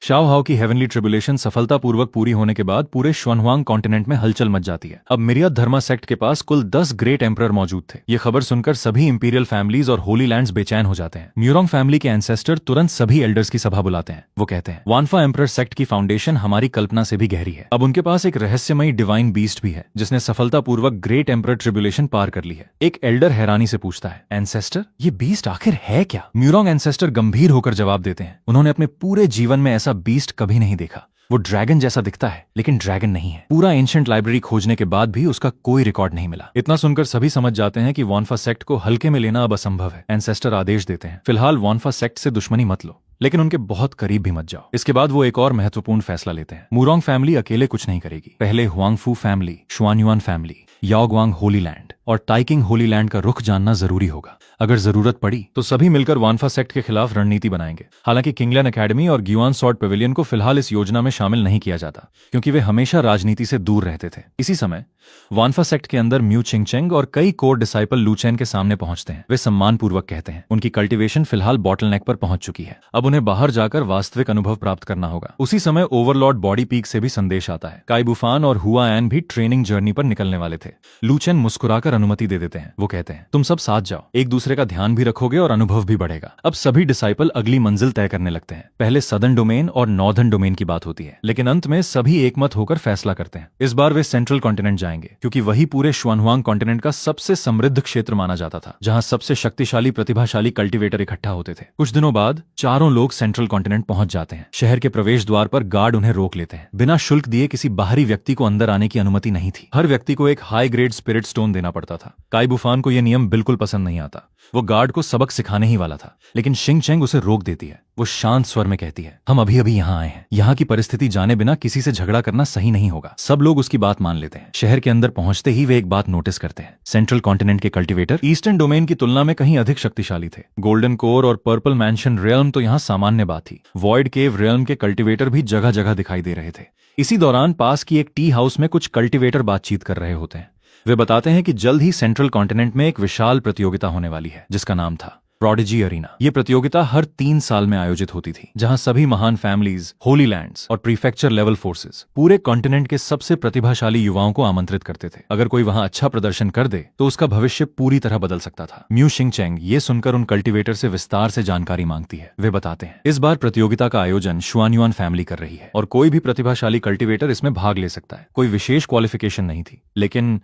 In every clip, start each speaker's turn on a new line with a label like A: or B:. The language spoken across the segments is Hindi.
A: शाओ हाओ की हेवनली ट्रिबुलेशन सफलतापूर्वक पूरी होने के बाद पूरे शुआनहुआंग कॉन्टिनेंट में हलचल मच जाती है। अब मिरियत धर्मा सेक्ट के पास कुल 10 ग्रेट एम्परर मौजूद थे। ये खबर सुनकर सभी इंपीरियल फैमिलीज और होली लैंड्स बेचैन हो जाते हैं। म्यूरोंग फैमिली के एंसेस्टर तुरंत सभी एल्डर्स की सभा बुलाते हैं। वो कहते हैं, वानफा एम्परर सेक्ट की फाउंडेशन हमारी कल्पना से भी गहरी है। अब उनके पास एक रहस्यमयी डिवाइन बीस्ट भी है जिसने सफलतापूर्वक ग्रेट एम्परर ट्रिबुलेशन पार कर ली है। एक एल्डर हैरानी से पूछता है, एंसेस्टर, ये बीस्ट आखिर है क्या? म्यूरोंग एंसेस्टर गंभीर होकर जवाब देते हैं, उन्होंने अपने पूरे जीवन में ऐसा बीस्ट कभी नहीं देखा। वो ड्रैगन जैसा दिखता है लेकिन ड्रैगन नहीं है। पूरा एंशिएंट लाइब्रेरी खोजने के बाद भी उसका कोई रिकॉर्ड नहीं मिला। इतना सुनकर सभी समझ जाते हैं कि वानफा सेक्ट को हल्के में लेना अब असंभव है। एंसेस्टर आदेश देते हैं, फिलहाल वानफा सेक्ट से दुश्मनी मत लो, लेकिन उनके बहुत करीब भी मत जाओ। इसके बाद वो एक और महत्वपूर्ण फैसला लेते हैं। मूरोंग फैमिली अकेले कुछ नहीं करेगी। पहले Huangfu family, शुआनयुआन family, याओगवांग holy land और टाइकिंग होली लैंड का रुख जानना जरूरी होगा। अगर जरूरत पड़ी तो सभी मिलकर वानफा सेक्ट के खिलाफ रणनीति बनाएंगे। हालांकि किंगलैंड एकेडमी और ग्युआन सॉर्ड पेविलियन को फिलहाल इस योजना में शामिल नहीं किया जाता क्योंकि वे हमेशा राजनीति से दूर रहते थे। इसी समय वानफा सेक्ट के अंदर म्यू चिंगचेंग और कई कोर डिसाइपल लूचेन के सामने पहुंचते हैं। वे सम्मानपूर्वक कहते हैं, उनकी कल्टीवेशन फिलहाल बॉटलनेक पर पहुंच चुकी है, अब उन्हें बाहर जाकर वास्तविक अनुभव प्राप्त करना होगा। उसी समय ओवरलॉर्ड बॉडी पीक से भी संदेश आता है। काई बुफान और हुआ एन भी ट्रेनिंग जर्नी पर निकलने वाले थे। लूचेन मुस्कुराकर अनुमति दे देते हैं। वो कहते हैं, तुम सब साथ जाओ, एक दूसरे का ध्यान भी रखोगे और अनुभव भी बढ़ेगा। अब सभी डिसाइपल अगली मंजिल तय करने लगते हैं। पहले सदर्न डोमेन और नॉर्दर्न डोमेन की बात होती है, लेकिन अंत में सभी एकमत होकर फैसला करते हैं। इस बार वे सेंट्रल कॉन्टिनेंट जाएंगे क्योंकि वही पूरे शुआनहुआंग कॉन्टिनेंट का सबसे समृद्ध क्षेत्र माना जाता था, जहां सबसे शक्तिशाली प्रतिभाशाली कल्टीवेटर इकट्ठा होते थे। कुछ दिनों बाद चारों लोग सेंट्रल कॉन्टिनेंट पहुंच जाते हैं। शहर के प्रवेश द्वार पर गार्ड उन्हें रोक लेते हैं। बिना शुल्क दिए किसी बाहरी व्यक्ति को अंदर आने की अनुमति नहीं थी। हर व्यक्ति को एक हाई ग्रेड स्पिरिट स्टोन देना पड़ता था। काई बुफान को यह नियम बिल्कुल पसंद नहीं आता। वो गार्ड को सबक सिखाने ही वाला था, लेकिन शिंगचेंग उसे रोक देती है। वो शांत स्वर में कहती है, हम अभी अभी यहाँ आए हैं, यहाँ की परिस्थिति जाने बिना किसी से झगड़ा करना सही नहीं होगा। सब लोग उसकी बात मान लेते हैं। शहर के अंदर पहुंचते ही वे एक बात नोटिस करते हैं, सेंट्रल कॉन्टिनेंट के कल्टीवेटर ईस्टर्न डोमेन की तुलना में कहीं अधिक शक्तिशाली थे। गोल्डन कोर और पर्पल मैंशन रियल्म तो यहाँ सामान्य बात थी। वॉइड केव रियल्म के कल्टीवेटर भी जगह जगह दिखाई दे रहे थे। इसी दौरान पास की एक टी हाउस में कुछ कल्टीवेटर बातचीत कर रहे होते हैं। वे बताते हैं कि जल्द ही सेंट्रल कॉन्टिनेंट में एक विशाल प्रतियोगिता होने वाली है जिसका नाम था प्रोडिजी अरीना। ये प्रतियोगिता हर 3 साल में आयोजित होती थी, जहां सभी महान फैमिलीज, होली लैंड्स और प्रीफेक्चर लेवल फोर्सेस पूरे कॉन्टिनेंट के सबसे प्रतिभाशाली युवाओं को आमंत्रित करते थे। अगर कोई वहां अच्छा प्रदर्शन कर दे तो उसका भविष्य पूरी तरह बदल सकता था। म्यू शिंगचेंग ये सुनकर उन कल्टीवेटर से विस्तार से जानकारी मांगती है। वे बताते हैं, इस बार प्रतियोगिता का आयोजन शुआनयुआन फैमिली कर रही है और कोई भी प्रतिभाशाली कल्टीवेटर इसमें भाग ले सकता है। कोई विशेष क्वालिफिकेशन नहीं थी, लेकिन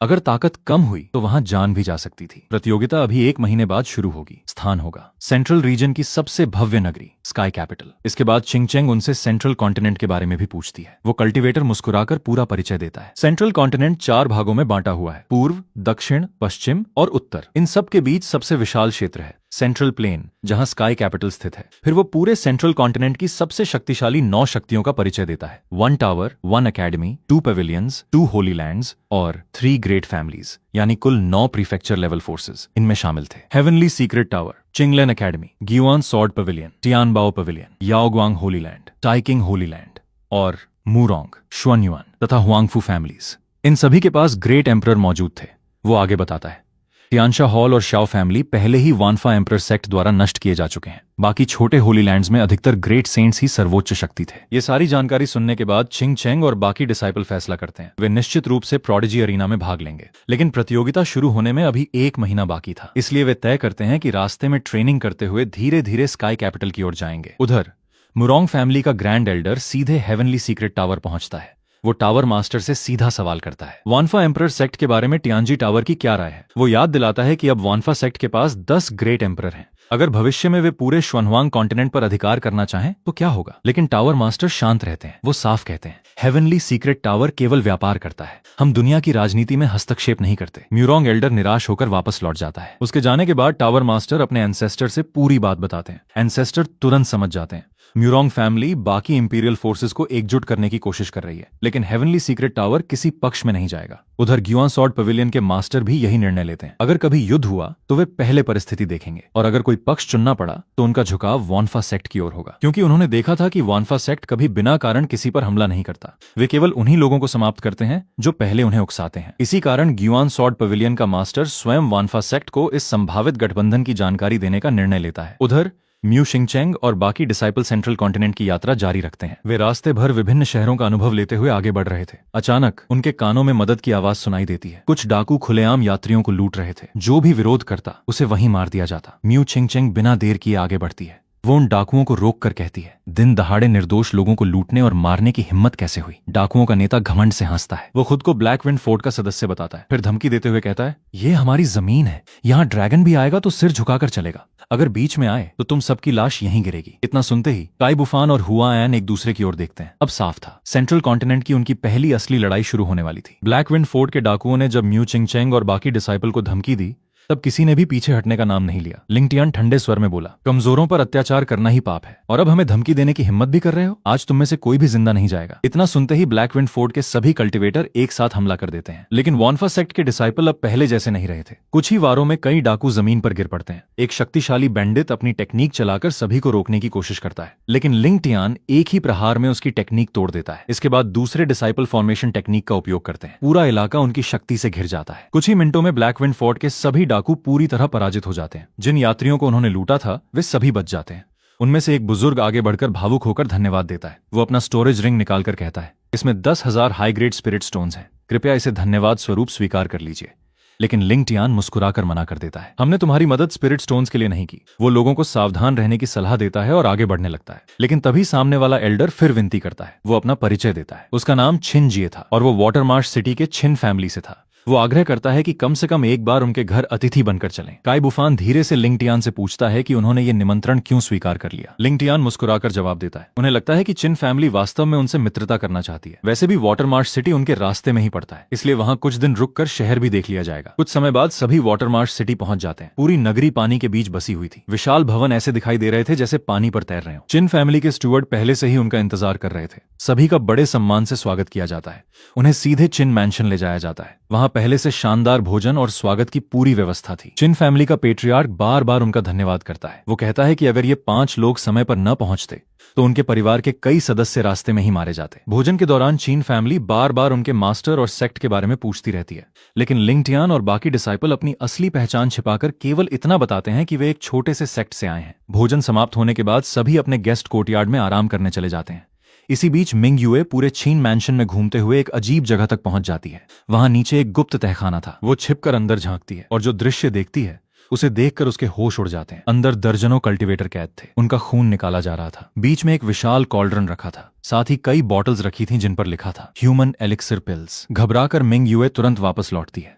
A: अगर ताकत कम हुई तो वहां जान भी जा सकती थी। प्रतियोगिता अभी 1 महीने बाद शुरू होगी। स्थान होगा सेंट्रल रीजन की सबसे भव्य नगरी, स्काई कैपिटल। इसके बाद चिंगचेंग उनसे सेंट्रल कॉन्टिनेंट के बारे में भी पूछती है। वो कल्टीवेटर मुस्कुराकर पूरा परिचय देता है। सेंट्रल कॉन्टिनेंट 4 भागों में बांटा हुआ है, पूर्व, दक्षिण, पश्चिम और उत्तर। इन सब के बीच सबसे विशाल क्षेत्र है सेंट्रल प्लेन, जहां स्काई कैपिटल स्थित है। फिर वो पूरे सेंट्रल कॉन्टिनेंट की सबसे शक्तिशाली 9 शक्तियों का परिचय देता है। 1 tower, 1 academy, 2 pavilions, 2 Holi lands और 3 ग्रेट फैमिलीज, यानी कुल 9 प्रीफेक्चर लेवल फोर्सेस इनमें शामिल थे। Heavenly secret tower, Qinglan academy, ग्युआन sword pavilion, Tianbao pavilion, Yaoguang holy land, Taiqing holy land और मूरोंग, शुआनयुआन तथा हुआंगफू फैमिलीज, इन सभी के पास ग्रेट एम्परर मौजूद थे। वो आगे बताता है, टियानशा हॉल और शाओ फैमिली पहले ही वानफा एम्परर सेक्ट द्वारा नष्ट किए जा चुके हैं। बाकी छोटे होली लैंड्स में अधिकतर ग्रेट सेंट्स ही सर्वोच्च शक्ति थे। ये सारी जानकारी सुनने के बाद चिंगचेंग और बाकी डिसाइपल फैसला करते हैं, वे निश्चित रूप से प्रोडिजी अरीना में भाग लेंगे। लेकिन प्रतियोगिता शुरू होने में अभी 1 महीना बाकी था, इसलिए वे तय करते हैं कि रास्ते में ट्रेनिंग करते हुए धीरे धीरे स्काई कैपिटल की ओर जाएंगे। उधर मुरोंग फैमिली का ग्रैंड एल्डर सीधे हेवनली सीक्रेट टावर पहुंचता है। वो टावर मास्टर से सीधा सवाल करता है, वानफा एम्परर सेक्ट के बारे में टियानजी टावर की क्या राय है। वो याद दिलाता है कि अब वानफा सेक्ट के पास 10 ग्रेट एम्परर हैं। अगर भविष्य में वे पूरे शुआनहुआंग कॉन्टिनेंट पर अधिकार करना चाहें तो क्या होगा। लेकिन टावर मास्टर शांत रहते हैं। वो साफ कहते हैं, हेवनली सीक्रेट टावर केवल व्यापार करता है, हम दुनिया की राजनीति में हस्तक्षेप नहीं करते। म्यूरोंग एल्डर निराश होकर वापस लौट जाता है। उसके जाने के बाद टावर मास्टर अपने एंसेस्टर से पूरी बात बताते हैं। एंसेस्टर तुरंत समझ जाते हैं। म्यूरोंग फैमिली बाकी इंपीरियल फोर्सेस को एकजुट करने की कोशिश कर रही है, लेकिन हेवनली सीक्रेट टावर किसी पक्ष में नहीं जाएगा। उधर ग्युआन सॉर्ड पेविलियन के मास्टर भी यही निर्णय लेते हैं, अगर कभी युद्ध हुआ तो वे पहले परिस्थिति देखेंगे और अगर कोई पक्ष चुनना पड़ा तो उनका झुकाव वानफा सेक्ट की ओर होगा, क्योंकि उन्होंने देखा था कि वानफा सेक्ट कभी बिना कारण किसी पर हमला नहीं करता। वे केवल उन्हीं लोगों को समाप्त करते हैं जो पहले उन्हें उकसाते हैं। इसी कारण ग्युआन सॉर्ड पेविलियन का मास्टर स्वयं वानफा सेक्ट को इस संभावित गठबंधन की जानकारी देने का निर्णय लेता है। उधर म्यू शिंगचेंग और बाकी डिसाइपल सेंट्रल कॉन्टिनेंट की यात्रा जारी रखते हैं। वे रास्ते भर विभिन्न शहरों का अनुभव लेते हुए आगे बढ़ रहे थे। अचानक उनके कानों में मदद की आवाज सुनाई देती है। कुछ डाकू खुलेआम यात्रियों को लूट रहे थे। जो भी विरोध करता उसे वहीं मार दिया जाता। म्यू शिंगचेंग बिना देर किए आगे बढ़ती है। वो उन डाकुओं को रोक कर कहती है, दिन दहाड़े निर्दोष लोगों को लूटने और मारने की हिम्मत कैसे हुई? डाकुओं का नेता घमंड से हंसता है। वो खुद को ब्लैक विंड फोर्ट का सदस्य बताता है, फिर धमकी देते हुए कहता है, ये हमारी जमीन है, यहाँ ड्रैगन भी आएगा तो सिर झुकाकर चलेगा। अगर बीच में आए तो तुम सबकी लाश यहीं गिरेगी। इतना सुनते ही काई बुफान और हुआ एन एक दूसरे की ओर देखते हैं। अब साफ था, सेंट्रल कॉन्टिनेंट की उनकी पहली असली लड़ाई शुरू होने वाली थी। ब्लैक विंड फोर्ट के डाकुओं ने जब म्यू चिंगचेंग और बाकी डिसाइपल को धमकी दी, तब किसी ने भी पीछे हटने का नाम नहीं लिया। लिंगटियान ठंडे स्वर में बोला, कमजोरों पर अत्याचार करना ही पाप है, और अब हमें धमकी देने की हिम्मत भी कर रहे हो? आज तुम में से कोई भी जिंदा नहीं जाएगा। इतना सुनते ही ब्लैक विंड फोर्ट के सभी कल्टिवेटर एक साथ हमला कर देते हैं। लेकिन वॉनफा सेक्ट के डिसाइपल अब पहले जैसे नहीं रहे थे। कुछ ही वारों में कई डाकू जमीन पर गिर पड़ते हैं। एक शक्तिशाली बैंडित अपनी टेक्निक चलाकर सभी को रोकने की कोशिश करता है, लेकिन लिंगटियान एक ही प्रहार में उसकी टेक्निक तोड़ देता है। इसके बाद दूसरे डिसाइपल फॉर्मेशन टेक्निक का उपयोग करते हैं। पूरा इलाका उनकी शक्ति से घिर जाता है। कुछ ही मिनटों में ब्लैक विंड फोर्ट के सभी डाकू पूरी तरह पराजित हो जाते हैं। जिन यात्रियों को उन्होंने लूटा था वे सभी बच जाते हैं। उनमें से एक बुजुर्ग आगे बढ़कर भावुक होकर धन्यवाद देता है। वो अपना स्टोरेज रिंग निकालकर कहता है, इसमें 10,000 हाई ग्रेड स्पिरिट स्टोन्स हैं, कृपया इसे धन्यवाद स्वरूप स्वीकार कर लीजिए। लेकिन लिंगटियान मुस्कुराकर मना कर देता है, हमने तुम्हारी मदद स्पिरिट स्टोन्स के लिए नहीं की। वो लोगों को सावधान रहने की सलाह देता है और आगे बढ़ने लगता है। लेकिन तभी सामने वाला एल्डर फिर विनती करता है। वो अपना परिचय देता है। उसका नाम छिन जिए था और वो वाटरमार्श सिटी के छिन फैमिली से था। वो आग्रह करता है कि कम से कम एक बार उनके घर अतिथि बनकर चलें। काई बुफान धीरे से लिंगटियान से पूछता है कि उन्होंने ये निमंत्रण क्यों स्वीकार कर लिया। लिंगटियान मुस्कुराकर जवाब देता है, उन्हें लगता है कि चिन फैमिली वास्तव में उनसे मित्रता करना चाहती है। वैसे भी वाटरमार्श सिटी उनके रास्ते में ही पड़ता है, इसलिए वहां कुछ दिन रुककर शहर भी देख लिया जाएगा। कुछ समय बाद सभी वाटरमार्श सिटी पहुंच जाते हैं। पूरी नगरी पानी के बीच बसी हुई थी। विशाल भवन ऐसे दिखाई दे रहे थे जैसे पानी पर तैर रहे हो। चिन फैमिली के स्टुअर्ड पहले से ही उनका इंतजार कर रहे थे। सभी का बड़े सम्मान से स्वागत किया जाता है। उन्हें सीधे चिन मैंशन ले जाया जाता है। वहां पहले से शानदार भोजन और स्वागत की पूरी व्यवस्था थी। चिन फैमिली का पेट्रियार्क बार बार उनका धन्यवाद करता है। वो कहता है कि अगर ये 5 लोग समय पर न पहुंचते तो उनके परिवार के कई सदस्य रास्ते में ही मारे जाते। भोजन के दौरान चीन फैमिली बार बार उनके मास्टर और सेक्ट के बारे में पूछती रहती है, लेकिन लिंगटियान और बाकी डिसाइपल अपनी असली पहचान छिपाकर केवल इतना बताते हैं कि वे एक छोटे से सेक्ट से आए हैं। भोजन समाप्त होने के बाद सभी अपने गेस्ट कोर्टयार्ड में आराम करने चले जाते हैं। इसी बीच मिंग युए पूरे चीन मैंशन में घूमते हुए एक अजीब जगह तक पहुंच जाती है। वहां नीचे एक गुप्त तहखाना था। वो छिपकर अंदर झांकती है और जो दृश्य देखती है उसे देखकर उसके होश उड़ जाते हैं। अंदर दर्जनों कल्टीवेटर कैद थे। उनका खून निकाला जा रहा था। बीच में एक विशाल कॉल्ड्रन रखा था। साथ ही कई बॉटल्स रखी थीं जिन पर लिखा था ह्यूमन एलिक्सिर पिल्स। घबराकर मिंग युए तुरंत वापस लौटती है।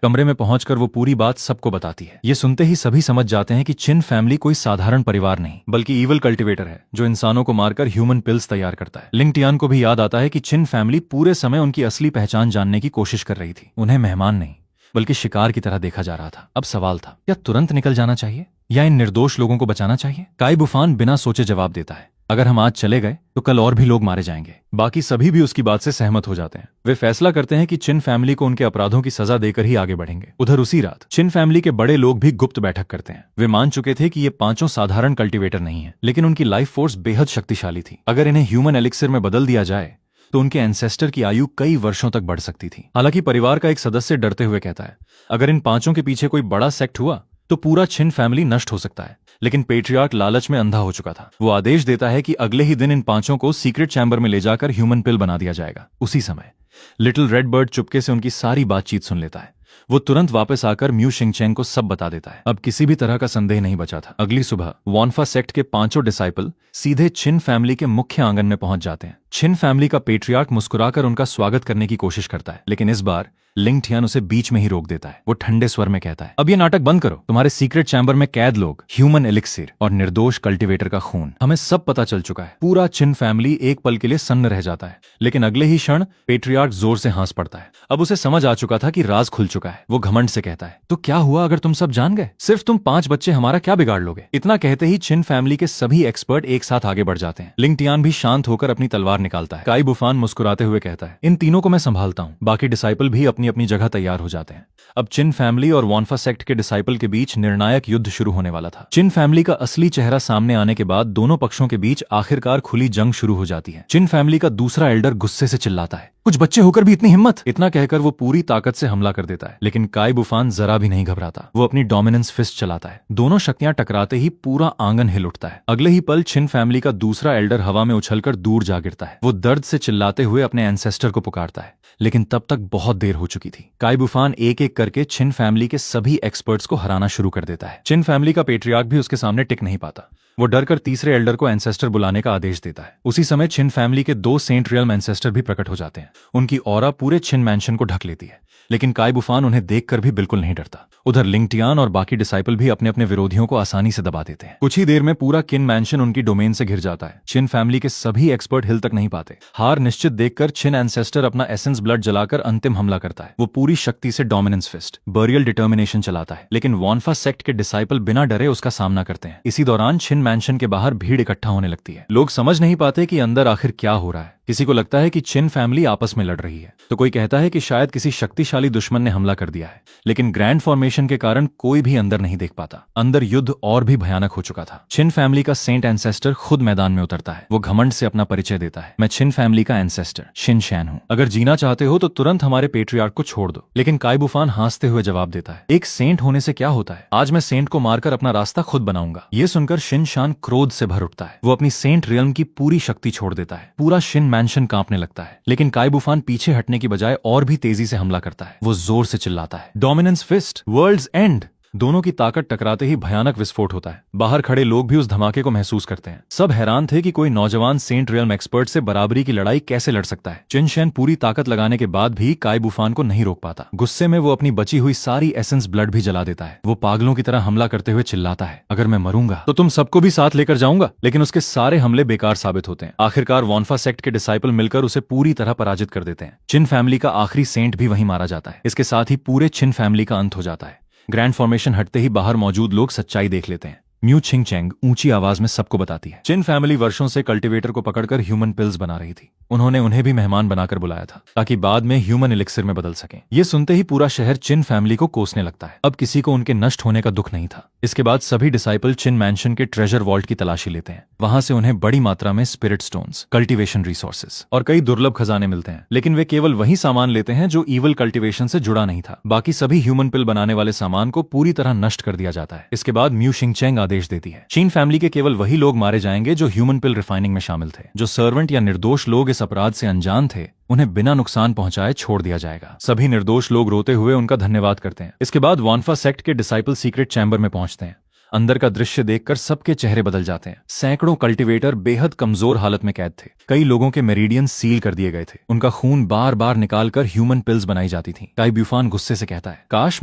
A: कमरे में पहुंचकर वो पूरी बात सबको बताती है। ये सुनते ही सभी समझ जाते हैं कि चिन फैमिली कोई साधारण परिवार नहीं बल्कि ईवल कल्टीवेटर है जो इंसानों को मारकर ह्यूमन पिल्स तैयार करता है। लिंगटियान को भी याद आता है कि चिन फैमिली पूरे समय उनकी असली पहचान जानने की कोशिश कर रही थी। उन्हें मेहमान नहीं बल्कि शिकार की तरह देखा जा रहा था। अब सवाल था, क्या तुरंत निकल जाना चाहिए या इन निर्दोष लोगों को बचाना चाहिए? काई बुफान बिना सोचे जवाब देता है, अगर हम आज चले गए तो कल और भी लोग मारे जाएंगे। बाकी सभी भी उसकी बात से सहमत हो जाते हैं। वे फैसला करते हैं कि चिन फैमिली को उनके अपराधों की सजा देकर ही आगे बढ़ेंगे। उधर उसी रात चिन फैमिली के बड़े लोग भी गुप्त बैठक करते हैं। वे मान चुके थे कि ये 5 साधारण कल्टीवेटर नहीं है, लेकिन उनकी लाइफ फोर्स बेहद शक्तिशाली थी। अगर इन्हें ह्यूमन एलिक्सिर में बदल दिया जाए तो उनके एंसेस्टर की आयु कई वर्षों तक बढ़ सकती थी। हालांकि परिवार का एक सदस्य डरते हुए कहता है, अगर इन 5 के पीछे कोई बड़ा सेक्ट हुआ तो पूरा छिन फैमिली नष्ट हो सकता है। लेकिन पेट्रियार्क लालच में अंधा हो चुका था। वो आदेश देता है कि अगले ही दिन इन 5 को सीक्रेट चैम्बर में ले जाकर ह्यूमन पिल बना दिया जाएगा। उसी समय लिटिल रेड बर्ड चुपके से उनकी सारी बातचीत सुन लेता है। वो तुरंत वापस आकर म्यू शिंगचेंग को सब बता देता है। अब किसी भी तरह का संदेह नहीं बचा था। अगली सुबह वॉनफा सेक्ट के 5 डिसाइपल सीधे छिन फैमिली के मुख्य आंगन में पहुंच जाते हैं। छिन फैमिली का पेट्रियार्क मुस्कुराकर उनका स्वागत करने की कोशिश करता है, लेकिन इस बार लिंगटियान उसे बीच में ही रोक देता है। वो ठंडे स्वर में कहता है, अब ये नाटक बंद करो। तुम्हारे सीक्रेट चैम्बर में कैद लोग, ह्यूमन एलिक्सिर और निर्दोष कल्टीवेटर का खून, हमें सब पता चल चुका है। पूरा चिन फैमिली एक पल के लिए सन्न रह जाता है, लेकिन अगले ही क्षण पेट्रियार्क जोर से हंस पड़ता है। अब उसे समझ आ चुका था कि राज खुल चुका है। वो घमंड से कहता है, तो क्या हुआ अगर तुम सब जान गए? सिर्फ तुम 5 बच्चे हमारा क्या बिगाड़ लोगे? इतना कहते ही चिन फैमिली के सभी एक्सपर्ट एक साथ आगे बढ़ जाते हैं। लिंगटियान भी शांत होकर अपनी तलवार निकालता है। काई बुफान मुस्कुराते हुए कहता है, इन तीनों को मैं संभालता हूँ। बाकी डिसाइपल भी अपनी अपनी जगह तैयार हो जाते हैं। अब चिन फैमिली और वॉनफा सेक्ट के डिसाइपल के बीच निर्णायक युद्ध शुरू होने वाला था। चिन फैमिली का असली चेहरा सामने आने के बाद दोनों पक्षों के बीच आखिरकार खुली जंग शुरू हो जाती है। चिन फैमिली का दूसरा एल्डर गुस्से से चिल्लाता है, कुछ बच्चे होकर भी इतनी हिम्मत। इतना कहकर वो पूरी ताकत से हमला कर देता है, लेकिन काई बुफान जरा भी नहीं घबराता। वो अपनी डोमिनेंस फिस्ट चलाता है। दोनों शक्तियां टकराते ही पूरा आंगन हिल उठता है। अगले ही पल छिन फैमिली का दूसरा एल्डर हवा में उछलकर दूर जा गिरता है। वो दर्द से चिल्लाते हुए अपने एंसेस्टर को पुकारता है, लेकिन तब तक बहुत देर हो चुकी थी। काई बुफान एक एक करके छिन फैमिली के सभी एक्सपर्ट्स को हराना शुरू कर देता है। छिन फैमिली का पेट्रियार्क भी उसके सामने टिक नहीं पाता। वो डरकर तीसरे एल्डर को एंसेस्टर बुलाने का आदेश देता है। उसी समय छिन फैमिली के 2 सेंट रियल्म एंसेस्टर भी प्रकट हो जाते हैं। उनकी ऑरा पूरे छिन मैंशन को ढक लेती है, लेकिन काई बुफान उन्हें देखकर भी बिल्कुल नहीं डरता। उधर लिंगटियान और बाकी डिसाइपल भी अपने अपने विरोधियों को आसानी से दबा देते हैं। कुछ ही देर में पूरा किन मैंशन उनकी डोमेन से घिर जाता है। छिन फैमिली के सभी एक्सपर्ट हिल तक नहीं पाते। हार निश्चित देखकर छिन एंसेस्टर अपना एसेंस ब्लड जलाकर अंतिम हमला करता है। वो पूरी शक्ति से डोमिनेंस फिस्ट, बरियल डिटर्मिनेशन चलाता है, लेकिन वॉन्फा सेक्ट के डिसाइपल बिना डरे उसका सामना करते हैं। इसी दौरान छिन मैंशन के बाहर भीड़ इकट्ठा होने लगती है। लोग समझ नहीं पाते कि अंदर आखिर क्या हो रहा है। किसी को लगता है कि छिन फैमिली आपस में लड़ रही है, तो कोई कहता है कि शायद किसी शक्तिशाली दुश्मन ने हमला कर दिया है, लेकिन ग्रैंड फॉर्मेशन के कारण कोई भी अंदर नहीं देख पाता। अंदर युद्ध और भी भयानक हो चुका था। छिन फैमिली का सेंट एंसेस्टर खुद मैदान में उतरता है। वो घमंड से अपना परिचय देता है, मैं छिन फैमिली का एंसेस्टर शिन शैन हूँ। अगर जीना चाहते हो तो तुरंत हमारे पेट्रियार्क को छोड़ दो। लेकिन काई बुफान हंसते हुए जवाब देता है, एक सेंट होने से क्या होता है, आज मैं सेंट को मारकर अपना रास्ता खुद बनाऊंगा। ये सुनकर शिन शान क्रोध से भर उठता है। वो अपनी सेंट रियल्म की पूरी शक्ति छोड़ देता है। पूरा शिन मैंशन कांपने लगता है, लेकिन काई बुफान पीछे हटने की बजाय और भी तेजी से हमला करता है। वो जोर से चिल्लाता है, डोमिनेंस फिस्ट, वर्ल्ड्स एंड। दोनों की ताकत टकराते ही भयानक विस्फोट होता है। बाहर खड़े लोग भी उस धमाके को महसूस करते हैं। सब हैरान थे कि कोई नौजवान सेंट रियल्म एक्सपर्ट से बराबरी की लड़ाई कैसे लड़ सकता है। चिन शैन पूरी ताकत लगाने के बाद भी काई बुफान को नहीं रोक पाता। गुस्से में वो अपनी बची हुई सारी एसेंस ब्लड भी जला देता है। वो पागलों की तरह हमला करते हुए चिल्लाता है, अगर मैं मरूंगा तो तुम सबको भी साथ लेकर जाऊंगा। लेकिन उसके सारे हमले बेकार साबित होते हैं। आखिरकार वॉन्फा सेक्ट के डिसाइपल मिलकर उसे पूरी तरह पराजित कर देते हैं। चिन फैमिली का आखिरी सेंट भी वहीं मारा जाता है। इसके साथ ही पूरे छिन फैमिली का अंत हो जाता है। ग्रैंड फॉर्मेशन हटते ही बाहर मौजूद लोग सच्चाई देख लेते हैं। म्यू छिंग चेंग ऊंची आवाज में सबको बताती है, चिन फैमिली वर्षों से कल्टीवेटर को पकड़कर ह्यूमन पिल्स बना रही थी। उन्होंने उन्हें भी मेहमान बनाकर बुलाया था, ताकि बाद में ह्यूमन एलिक्सिर में बदल सकें। ये सुनते ही पूरा शहर चिन फैमिली को कोसने लगता है। अब किसी को उनके नष्ट होने का दुख नहीं था। इसके बाद सभी डिसाइपल चिन मैंशन के ट्रेजर वॉल्ट की तलाशी लेते हैं। वहां से उन्हें बड़ी मात्रा में स्पिरिट स्टोन्स, कल्टीवेशन रिसोर्सेज और कई दुर्लभ खजाने मिलते हैं। लेकिन वे केवल वही सामान लेते हैं जो ईवल कल्टीवेशन से जुड़ा नहीं था। बाकी सभी ह्यूमन पिल बनाने वाले सामान को पूरी तरह नष्ट कर दिया जाता है। इसके बाद म्यू शिंग चेंग आदेश देती है, चीन फैमिली के केवल वही लोग मारे जाएंगे जो ह्यूमन पिल रिफाइनिंग में शामिल थे। जो सर्वेंट या निर्दोष लोग इस अपराध से अनजान थे, उन्हें बिना नुकसान पहुंचाए छोड़ दिया जाएगा। सभी निर्दोष लोग रोते हुए उनका धन्यवाद करते हैं। इसके बाद वॉन्फा सेक्ट के डिसाइपल सीक्रेट चैम्बर में पहुंचते हैं। अंदर का दृश्य देखकर सबके चेहरे बदल जाते हैं। सैकड़ों कल्टीवेटर बेहद कमजोर हालत में कैद थे। कई लोगों के मेरिडियन सील कर दिए गए थे। उनका खून बार बार निकालकर ह्यूमन पिल्स बनाई जाती थी। काई बुफान गुस्से से कहता है, काश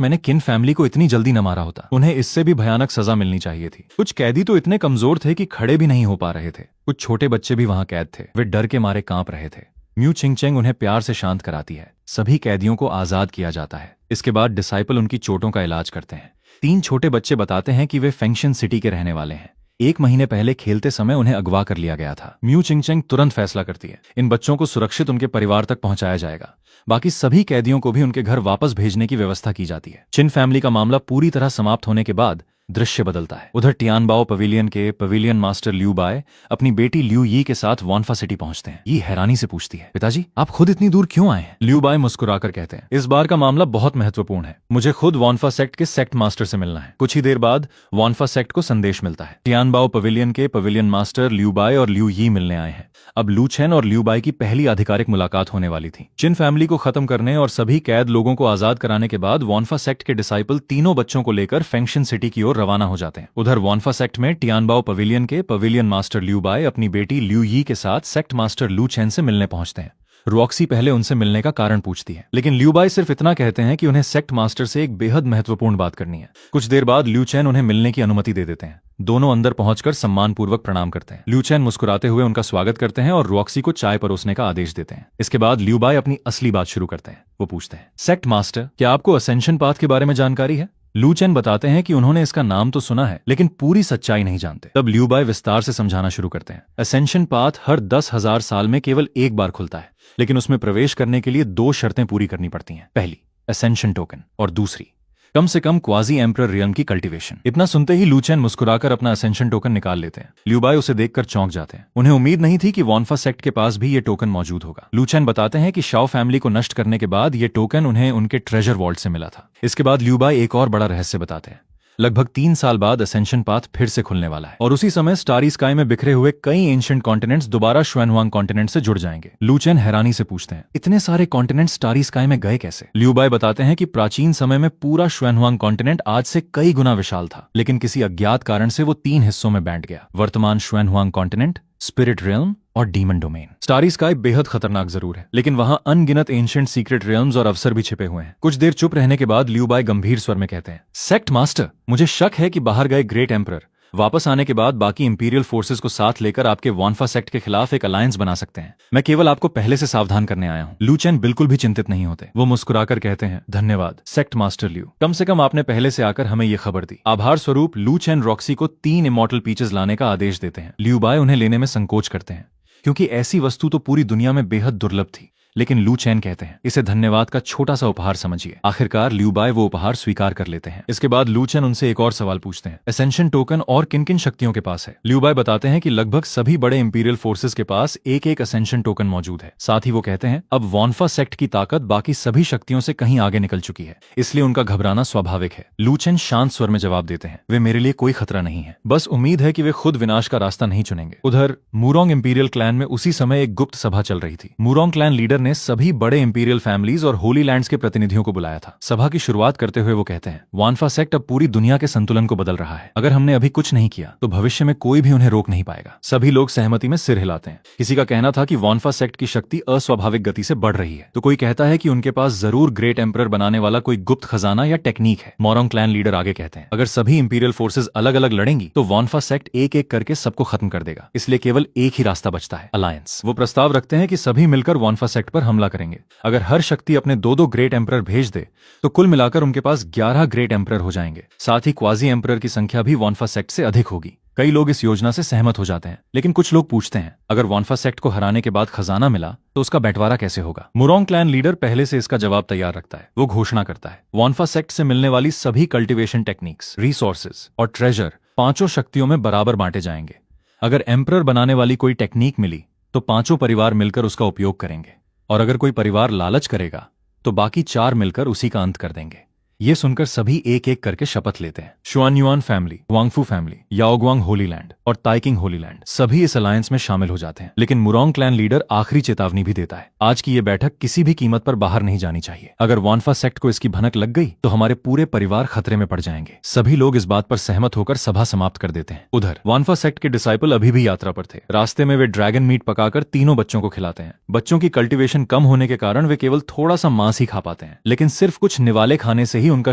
A: मैंने किन फैमिली को इतनी जल्दी न मारा होता। उन्हें इससे भी भयानक सजा मिलनी चाहिए थी। कुछ कैदी तो इतने कमजोर थे कि खड़े भी नहीं हो पा रहे थे। कुछ छोटे बच्चे भी वहां कैद थे। वे डर के मारे कांप रहे थे। म्यू छिंग चेंग उन्हें प्यार से शांत कराती है। सभी कैदियों को आजाद किया जाता है। इसके बाद डिसाइपल उनकी चोटों का इलाज करते हैं। 3 छोटे बच्चे बताते हैं कि वे फेंगशन सिटी के रहने वाले हैं। 1 महीने पहले खेलते समय उन्हें अगवा कर लिया गया था। म्यू छिंग चेंग तुरंत फैसला करती है, इन बच्चों को सुरक्षित उनके परिवार तक पहुंचाया जाएगा। बाकी सभी कैदियों को भी उनके घर वापस भेजने की व्यवस्था की जाती है। चिन फैमिली का मामला पूरी तरह समाप्त होने के बाद दृश्य बदलता है। उधर टियानबाओ पवेलियन के पवेलियन मास्टर ल्यू बाय अपनी बेटी ल्यू यी के साथ वॉन्फा सिटी पहुंचते हैं। ये हैरानी से पूछती है, पिताजी आप खुद इतनी दूर क्यों आए हैं? ल्यू बाय मुस्कुराकर कहते हैं, इस बार का मामला बहुत महत्वपूर्ण है। मुझे खुद वॉन्फा सेक्ट के सेक्ट मास्टर से मिलना है। कुछ ही देर बाद वॉन्फा सेक्ट को संदेश मिलता है। टियानबाओ पवेलियन के पवेलियन मास्टर ल्यू बाय और ल्यू यी मिलने आए हैं। अब लू चेन और ल्यू बाय की पहली आधिकारिक मुलाकात होने वाली थी। चिन फैमिली को खत्म करने और सभी कैद लोगों को आजाद कराने के बाद वॉन्फा सेक्ट के डिसाइपल तीनों बच्चों को लेकर फेंगशन सिटी की ओर रवाना हो जाते हैं। उधर वॉन्फा सेक्ट में टियानबाओ पवेलियन के पवेलियन मास्टर ल्यू बाय अपनी बेटी ल्यू यी के साथ सेक्ट मास्टर लू चेन से मिलने पहुंचते हैं। रॉक्सी पहले उनसे मिलने का कारण पूछती है, लेकिन ल्यू बाय सिर्फ इतना कहते हैं कि उन्हें सेक्ट मास्टर से एक बेहद महत्वपूर्ण बात करनी है। कुछ देर बाद ल्यू चेन उन्हें मिलने की अनुमति दे देते हैं। दोनों अंदर पहुंचकर सम्मानपूर्वक प्रणाम करते हैं। ल्यू चेन मुस्कुराते हुए उनका स्वागत करते हैं और रॉक्सी को चाय परोसने का आदेश देते हैं। इसके बाद ल्यू बाय अपनी असली बात शुरू करते हैं। वो पूछते हैं, सेक्ट मास्टर क्या आपको असेंशन पाथ के बारे में जानकारी है? लू चेन बताते हैं कि उन्होंने इसका नाम तो सुना है, लेकिन पूरी सच्चाई नहीं जानते। तब ल्यू बाय विस्तार से समझाना शुरू करते हैं। असेंशन पाथ हर 10,000 साल में केवल एक बार खुलता है, लेकिन उसमें प्रवेश करने के लिए 2 शर्तें पूरी करनी पड़ती हैं। पहली, असेंशन टोकन, और दूसरी, कम से कम क्वाजी एम्परर रियल्म की कल्टीवेशन। इतना सुनते ही लू चेन मुस्कुराकर अपना असेंशन टोकन निकाल लेते हैं। लियू बाई उसे देखकर चौंक जाते हैं। उन्हें उम्मीद नहीं थी कि वॉनफा सेक्ट के पास भी ये टोकन मौजूद होगा। लू चेन बताते हैं कि शाओ फैमिली को नष्ट करने के बाद ये टोकन उन्हें उनके ट्रेजर वॉल्ट से मिला था। इसके बाद लियू बाई एक और बड़ा रहस्य बताते हैं। लगभग 3 साल बाद असेंशन पाथ फिर से खुलने वाला है और उसी समय स्टारी स्काई में बिखरे हुए कई एंशिएंट कॉन्टिनेंट्स दोबारा शुएनहुआंग कॉन्टिनेंट से जुड़ जाएंगे। लू चेन हैरानी से पूछते हैं, इतने सारे कॉन्टिनेंट स्टारी स्काई में गए कैसे? लियू बाई बताते हैं कि प्राचीन समय में पूरा शुएनहुआंग कॉन्टिनेंट आज से कई गुना विशाल था, लेकिन किसी अज्ञात कारण से वो 3 हिस्सों में बांट गया। वर्तमान शुएनहुआंग कॉन्टिनेंट, स्पिरिट रियल्म और डीमन डोमेन। स्टारी स्काई बेहद खतरनाक जरूर है, लेकिन वहां अनगिनत एंशिएंट सीक्रेट रियल्म्स और अवसर भी छिपे हुए हैं। कुछ देर चुप रहने के बाद लियू बाई गंभीर स्वर में कहते हैं, सेक्ट मास्टर, मुझे शक है कि बाहर गए ग्रेट एम्परर वापस आने के बाद बाकी इंपीरियल फोर्सेस को साथ लेकर आपके वॉनफा सेक्ट के खिलाफ एक अलायंस बना सकते हैं। मैं केवल आपको पहले से सावधान करने आया हूं। लू चेन बिल्कुल भी चिंतित नहीं होते। वो मुस्कुराकर कहते हैं, धन्यवाद सेक्ट मास्टर लियू, कम से कम आपने पहले से आकर हमें ये खबर दी। आभार स्वरूप लू चेन रॉक्सी को 3 इमॉर्टल पीचेस लाने का आदेश देते हैं। लियू बाई उन्हें लेने में संकोच करते हैं, क्योंकि ऐसी वस्तु तो पूरी दुनिया में बेहद दुर्लभ थी। लेकिन लू चेन कहते हैं, इसे धन्यवाद का छोटा सा उपहार समझिए। आखिरकार लियू बाई वो उपहार स्वीकार कर लेते हैं। इसके बाद लू चेन उनसे एक और सवाल पूछते हैं, एसेंशन टोकन और किन किन शक्तियों के पास है? लियू बाई बताते हैं कि लगभग सभी बड़े इंपीरियल फोर्सेस के पास एक एक असेंशन टोकन मौजूद है। साथ ही वो कहते हैं, अब वॉनफा सेक्ट की ताकत बाकी सभी शक्तियों से कहीं आगे निकल चुकी है, इसलिए उनका घबराना स्वाभाविक है। लू चेन शांत स्वर में जवाब देते हैं, वे मेरे लिए कोई खतरा नहीं है, बस उम्मीद है कि वे खुद विनाश का रास्ता नहीं चुनेंगे। उधर मूरोंग इंपीरियल क्लैन में उसी समय एक गुप्त सभा चल रही थी। मूरोंग क्लैन लीडर ने सभी बड़े इंपीरियल फैमिलीज और होली लैंड्स के प्रतिनिधियों को बुलाया था। सभा की शुरुआत करते हुए वो कहते हैं, वॉनफा सेक्ट अब पूरी दुनिया के संतुलन को बदल रहा है। अगर हमने अभी कुछ नहीं किया तो भविष्य में कोई भी उन्हें रोक नहीं पाएगा। सभी लोग सहमति में सिर हिलाते हैं। किसी का कहना था कि वॉनफा सेक्ट की शक्ति अस्वाभाविक गति से बढ़ रही है, तो कोई कहता है कि उनके पास जरूर ग्रेट एम्परर बनाने वाला कोई गुप्त खजाना या टेक्निक है। मोरोंग क्लैन लीडर आगे कहते हैं, अगर सभी इंपीरियल फोर्सेज अलग अलग लड़ेंगी तो वॉनफा सेक्ट एक एक करके सबको खत्म कर देगा, इसलिए केवल एक ही रास्ता बचता है, अलायंस। वो प्रस्ताव रखते हैं कि सभी मिलकर वॉनफा सेक्ट पर हमला करेंगे। अगर हर शक्ति अपने 2-2 ग्रेट एम्परर भेज दे तो कुल मिलाकर उनके पास 11 ग्रेट एम्परर हो जाएंगे। साथ ही क्वाजी एम्परर की संख्या भी वॉनफा सेक्ट से अधिक होगी। कई लोग इस योजना से सहमत हो जाते हैं, लेकिन कुछ लोग पूछते हैं, अगर वॉनफा सेक्ट को हराने के बाद खजाना मिला तो उसका बंटवारा कैसे होगा? मूरोंग क्लैन लीडर पहले से इसका जवाब तैयार रखता है। वो घोषणा करता है, वॉनफा सेक्ट से मिलने वाली सभी कल्टीवेशन टेक्निक्स, रिसोर्सेज और ट्रेजर 5 शक्तियों में बराबर बांटे जाएंगे। अगर एम्परर बनाने वाली कोई टेक्निक मिली तो 5 परिवार मिलकर उसका उपयोग करेंगे, और अगर कोई परिवार लालच करेगा तो बाकी 4 मिलकर उसी का अंत कर देंगे। ये सुनकर सभी एक एक करके शपथ लेते हैं। शुआनयुआन फैमिली, वांगफू फैमिली, याओगुआंग होली लैंड और ताइकिंग होली लैंड सभी इस अलायंस में शामिल हो जाते हैं। लेकिन मुरोंग क्लैन लीडर आखिरी चेतावनी भी देता है, आज की ये बैठक किसी भी कीमत पर बाहर नहीं जानी चाहिए। अगर वॉनफा सेक्ट को इसकी भनक लग गई तो हमारे पूरे परिवार खतरे में पड़ जाएंगे। सभी लोग इस बात पर सहमत होकर सभा समाप्त कर देते हैं। उधर वॉनफा सेक्ट के डिसाइपल अभी भी यात्रा पर थे। रास्ते में वे ड्रैगन मीट पकाकर तीनों बच्चों को खिलाते हैं। बच्चों की कल्टीवेशन कम होने के कारण वे केवल थोड़ा सा मांस ही खा पाते हैं, लेकिन सिर्फ कुछ निवाले खाने से ही उनका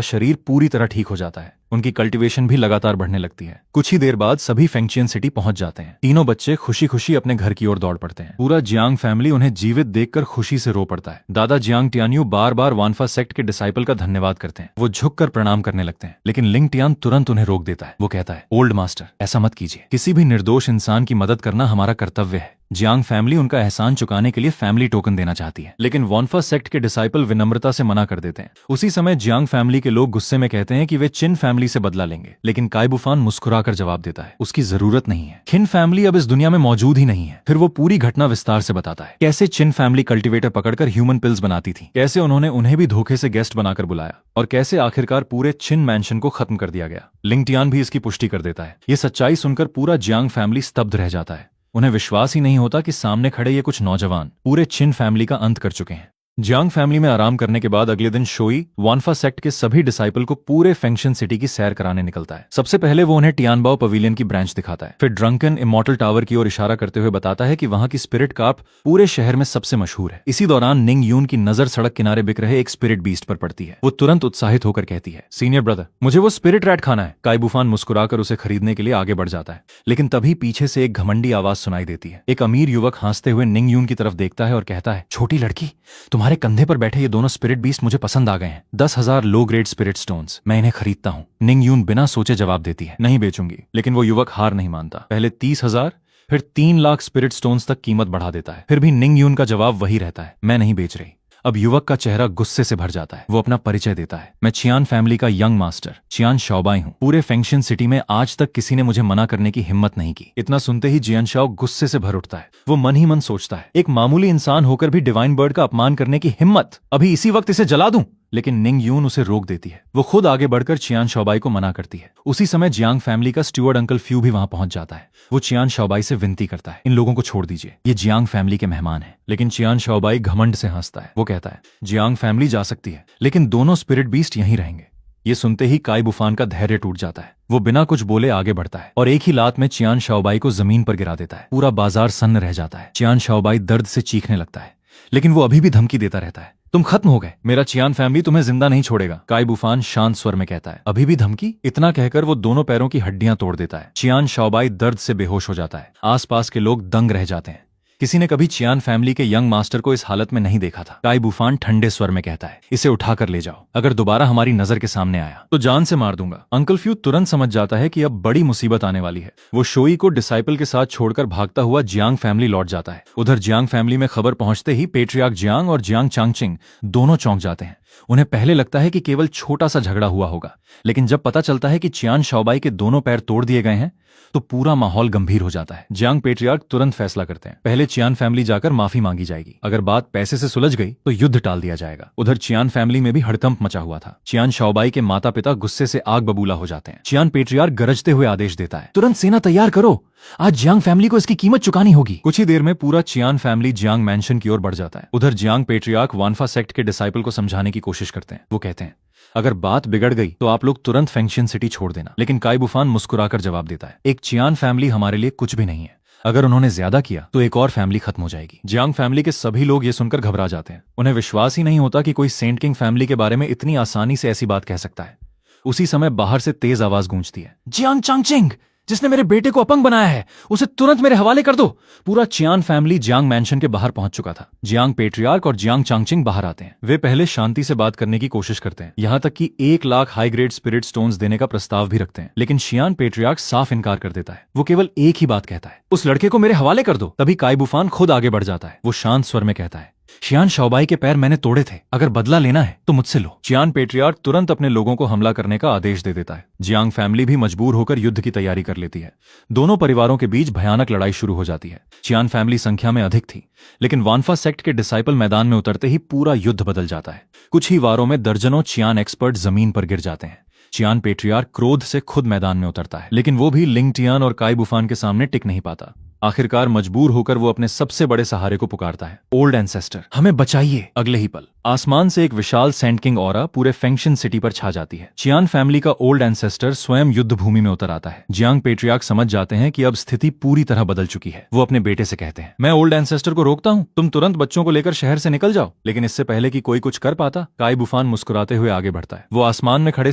A: शरीर पूरी तरह ठीक हो जाता है। उनकी कल्टीवेशन भी लगातार बढ़ने लगती है। कुछ ही देर बाद सभी फेंगचियन सिटी पहुंच जाते हैं। तीनों बच्चे खुशी खुशी अपने घर की ओर दौड़ पड़ते हैं। पूरा जियांग फैमिली उन्हें जीवित देखकर खुशी से रो पड़ता है। दादा जियांग टियान्यू बार बार वॉनफा सेक्ट के डिसाइपल का धन्यवाद करते हैं। वो झुककर प्रणाम करने लगते हैं, लेकिन लिंग टियान तुरंत उन्हें रोक देता है। वो कहता है, ओल्ड मास्टर, ऐसा मत कीजिए। किसी भी निर्दोष इंसान की मदद करना हमारा कर्तव्य है। जियांग फैमिली उनका एहसान चुकाने के लिए फैमिली टोकन देना चाहती है, लेकिन वॉनफा सेक्ट के डिसाइपल विनम्रता से मना कर देते हैं। उसी समय जियांग फैमिली के लोग गुस्से में कहते हैं कि वे चिन फैमिली से बदला लेंगे, लेकिन काइबुफान मुस्कुराकर जवाब देता है, उसकी जरूरत नहीं है। खिन फैमिली अब इस दुनिया में मौजूद ही नहीं है। फिर वो पूरी घटना विस्तार से बताता है, कैसे चिन फैमिली कल्टीवेटर पकड़कर ह्यूमन पिल्स बनाती थी, कैसे उन्होंने उन्हें भी धोखे से गेस्ट बनाकर बुलाया, और कैसे आखिरकार पूरे चिन मैंशन को खत्म कर दिया गया। लिंग टियान भी इसकी पुष्टि कर देता है। ये सच्चाई सुनकर पूरा जियांग फैमिली स्तब्ध रह जाता है। उन्हें विश्वास ही नहीं होता कि सामने खड़े ये कुछ नौजवान पूरे चिन फैमिली का अंत कर चुके हैं। जियांग फैमिली में आराम करने के बाद अगले दिन शोई वॉनफा सेक्ट के सभी डिसाइपल को पूरे फेंगशन सिटी की सैर कराने निकलता है। सबसे पहले वो उन्हें टियानबाओ पवेलियन की ब्रांच दिखाता है। फिर ड्रंकन इमॉर्टल टावर की ओर इशारा करते हुए बताता है कि वहां की स्पिरिट कार्प पूरे शहर में सबसे मशहूर है। इसी दौरान निंग यून की नजर सड़क किनारे बिक रहे एक स्पिरिट बीस्ट पर पड़ती है। वो तुरंत उत्साहित होकर कहती है, सीनियर ब्रदर, मुझे वो स्पिरिट रैट खाना है। काइबुफान मुस्कुराकर उसे खरीदने के लिए आगे बढ़ जाता है, लेकिन तभी पीछे से एक घमंडी आवाज सुनाई देती है। एक अमीर युवक हंसते हुए निंग यून की तरफ देखता है और कहता है, छोटी लड़की, तुम्हारे कंधे पर बैठे दोनों स्पिरिट बीस्ट मुझे पसंद आ गए हैं। 10,000 लो ग्रेड स्पिरिट स्टोन्स, मैं इन्हें खरीदता हूँ। निंग यून बिना सोचे जवाब देती है, नहीं बेचूंगी। लेकिन वो युवक हार नहीं मानता। पहले 30,000, फिर 3 लाख स्पिरिट स्टोन्स तक कीमत बढ़ा देता है। फिर भी निंग यून का जवाब वही रहता है, मैं नहीं बेच रही। अब युवक का चेहरा गुस्से से भर जाता है। वो अपना परिचय देता है, मैं चियान फैमिली का यंग मास्टर चियान शाओबाई हूँ। पूरे फेंगशन सिटी में आज तक किसी ने मुझे मना करने की हिम्मत नहीं की। इतना सुनते ही जियान शाओ गुस्से से भर उठता है। वो मन ही मन सोचता है, एक मामूली इंसान होकर भी डिवाइन बर्ड का अपमान करने की हिम्मत, अभी इसी वक्त इसे जला दूं। लेकिन निंग यून उसे रोक देती है। वो खुद आगे बढ़कर चियान शाओबाई को मना करती है। उसी समय जियांग फैमिली का स्टूअर्ड अंकल फ्यू भी वहां पहुंच जाता है। वो चियान शाओबाई से विनती करता है, इन लोगों को छोड़ दीजिए, ये जियांग फैमिली के मेहमान हैं। लेकिन चियान शाओबाई घमंड से हंसता है। वो कहता है, जियांग फैमिली जा सकती है, लेकिन दोनों स्पिरिट बीस्ट यहीं रहेंगे। ये सुनते ही काई बुफान का धैर्य टूट जाता है। वो बिना कुछ बोले आगे बढ़ता है और एक ही लात में चियान शाओबाई को जमीन पर गिरा देता है। पूरा बाजार सन्न रह जाता है। चियान शाओबाई दर्द से चीखने लगता है, लेकिन वो अभी भी धमकी देता रहता है, तुम खत्म हो गए, मेरा चियान फैमिली तुम्हें जिंदा नहीं छोड़ेगा। काई बुफान शांत स्वर में कहता है, अभी भी धमकी? इतना कहकर वो दोनों पैरों की हड्डियां तोड़ देता है। चियान शाओबाई दर्द से बेहोश हो जाता है। आसपास के लोग दंग रह जाते हैं। किसी ने कभी चियान फैमिली के यंग मास्टर को इस हालत में नहीं देखा था। काई बुफान ठंडे स्वर में कहता है, इसे उठाकर ले जाओ, अगर दोबारा हमारी नजर के सामने आया तो जान से मार दूंगा। अंकल फ्यू तुरंत समझ जाता है कि अब बड़ी मुसीबत आने वाली है। वो शोई को डिसाइपल के साथ छोड़कर भागता हुआ जियांग फैमिली लौट जाता है। उधर जियांग फैमिली में खबर पहुंचते ही पेट्रियार्क जियांग और जियांग चांगचिंग दोनों चौंक जाते हैं। उन्हें पहले लगता है कि केवल छोटा सा झगड़ा हुआ होगा, लेकिन जब पता चलता है कि चियान शाओबाई के दोनों पैर तोड़ दिए गए हैं तो पूरा माहौल गंभीर हो जाता है। जियांग पेट्रियार्क तुरंत फैसला करते हैं, पहले चियान फैमिली जाकर माफी मांगी जाएगी, अगर बात पैसे से सुलझ गई तो युद्ध टाल दिया जाएगा। उधर चियान फैमिली में भी हड़कंप मचा हुआ था। चियान शाओबाई के माता पिता गुस्से से आग बबूला हो जाते हैं। चियान पेट्रियार्क गरजते हुए आदेश देता है, तुरंत सेना तैयार करो, आज जियांग फैमिली को इसकी कीमत चुकानी होगी। कुछ ही देर में पूरा चियान फैमिली जियांग मैंशन की ओर बढ़ जाता है। उधर जियांग पेट्रियार्क वानफा सेक्ट के डिसाइपल को समझाने की कोशिश करते हैं। वो कहते हैं, अगर बात बिगड़ गई तो आप लोग तुरंत फेंगशन सिटी छोड़ देना। लेकिन काई बुफान मुस्कुराकर जवाब देता है, एक चियान फैमिली हमारे लिए कुछ भी नहीं है, अगर उन्होंने ज्यादा किया तो एक और फैमिली खत्म हो जाएगी। जियांग फैमिली के सभी लोग ये सुनकर घबरा जाते हैं। उन्हें विश्वास ही नहीं होता कि कोई सेंट किंग फैमिली के बारे में इतनी आसानी से ऐसी बात कह सकता है। उसी समय बाहर से तेज आवाज गूंजती है, जियांग चांगचिंग, जिसने मेरे बेटे को अपंग बनाया है, उसे तुरंत मेरे हवाले कर दो। पूरा चियान फैमिली जियांग मैंशन के बाहर पहुंच चुका था। जियांग पेट्रियार्क और जियांग चांगचिंग बाहर आते हैं। वे पहले शांति से बात करने की कोशिश करते हैं, यहां तक कि 1 lakh high grade spirit stones देने का प्रस्ताव भी रखते हैं, लेकिन चियान पेट्रियार्क साफ इनकार कर देता है। वो केवल एक ही बात कहता है, उस लड़के को मेरे हवाले कर दो। तभी काई बुफान खुद आगे बढ़ जाता है। वो शांत स्वर में कहता है, चियान शाओबाई के पैर मैंने तोड़े थे, अगर बदला लेना है तो मुझसे लो। चियान पेट्रियार्क तुरंत अपने लोगों को हमला करने का आदेश दे देता है। जियांग फैमिली भी मजबूर होकर युद्ध की तैयारी कर लेती है। दोनों परिवारों के बीच भयानक लड़ाई शुरू हो जाती है। चियान फैमिली संख्या में अधिक थी, लेकिन वानफा सेक्ट के डिसाइपल मैदान में उतरते ही पूरा युद्ध बदल जाता है। कुछ ही वारों में दर्जनों चियान एक्सपर्ट जमीन पर गिर जाते हैं। चियान पेट्रियार्क क्रोध से खुद मैदान में उतरता है, लेकिन वो भी लिंग टियान और काई बुफान के सामने टिक नहीं पाता। आखिरकार मजबूर होकर वो अपने सबसे बड़े सहारे को पुकारता है, ओल्ड एंसेस्टर, हमें बचाइए। अगले ही पल आसमान से एक विशाल सेंट किंग ऑरा पूरे फेंगशन सिटी पर छा जाती है। चियान फैमिली का ओल्ड एंसेस्टर स्वयं युद्ध भूमि में उतर आता है। जियांग पेट्रियार्क समझ जाते हैं कि अब स्थिति पूरी तरह बदल चुकी है। वो अपने बेटे से कहते हैं, मैं ओल्ड एंसेस्टर को रोकता हूँ, तुम तुरंत बच्चों को लेकर शहर से निकल जाओ। लेकिन इससे पहले कि कोई कुछ कर पाता, काई बुफान मुस्कुराते हुए आगे बढ़ता है। वो आसमान में खड़े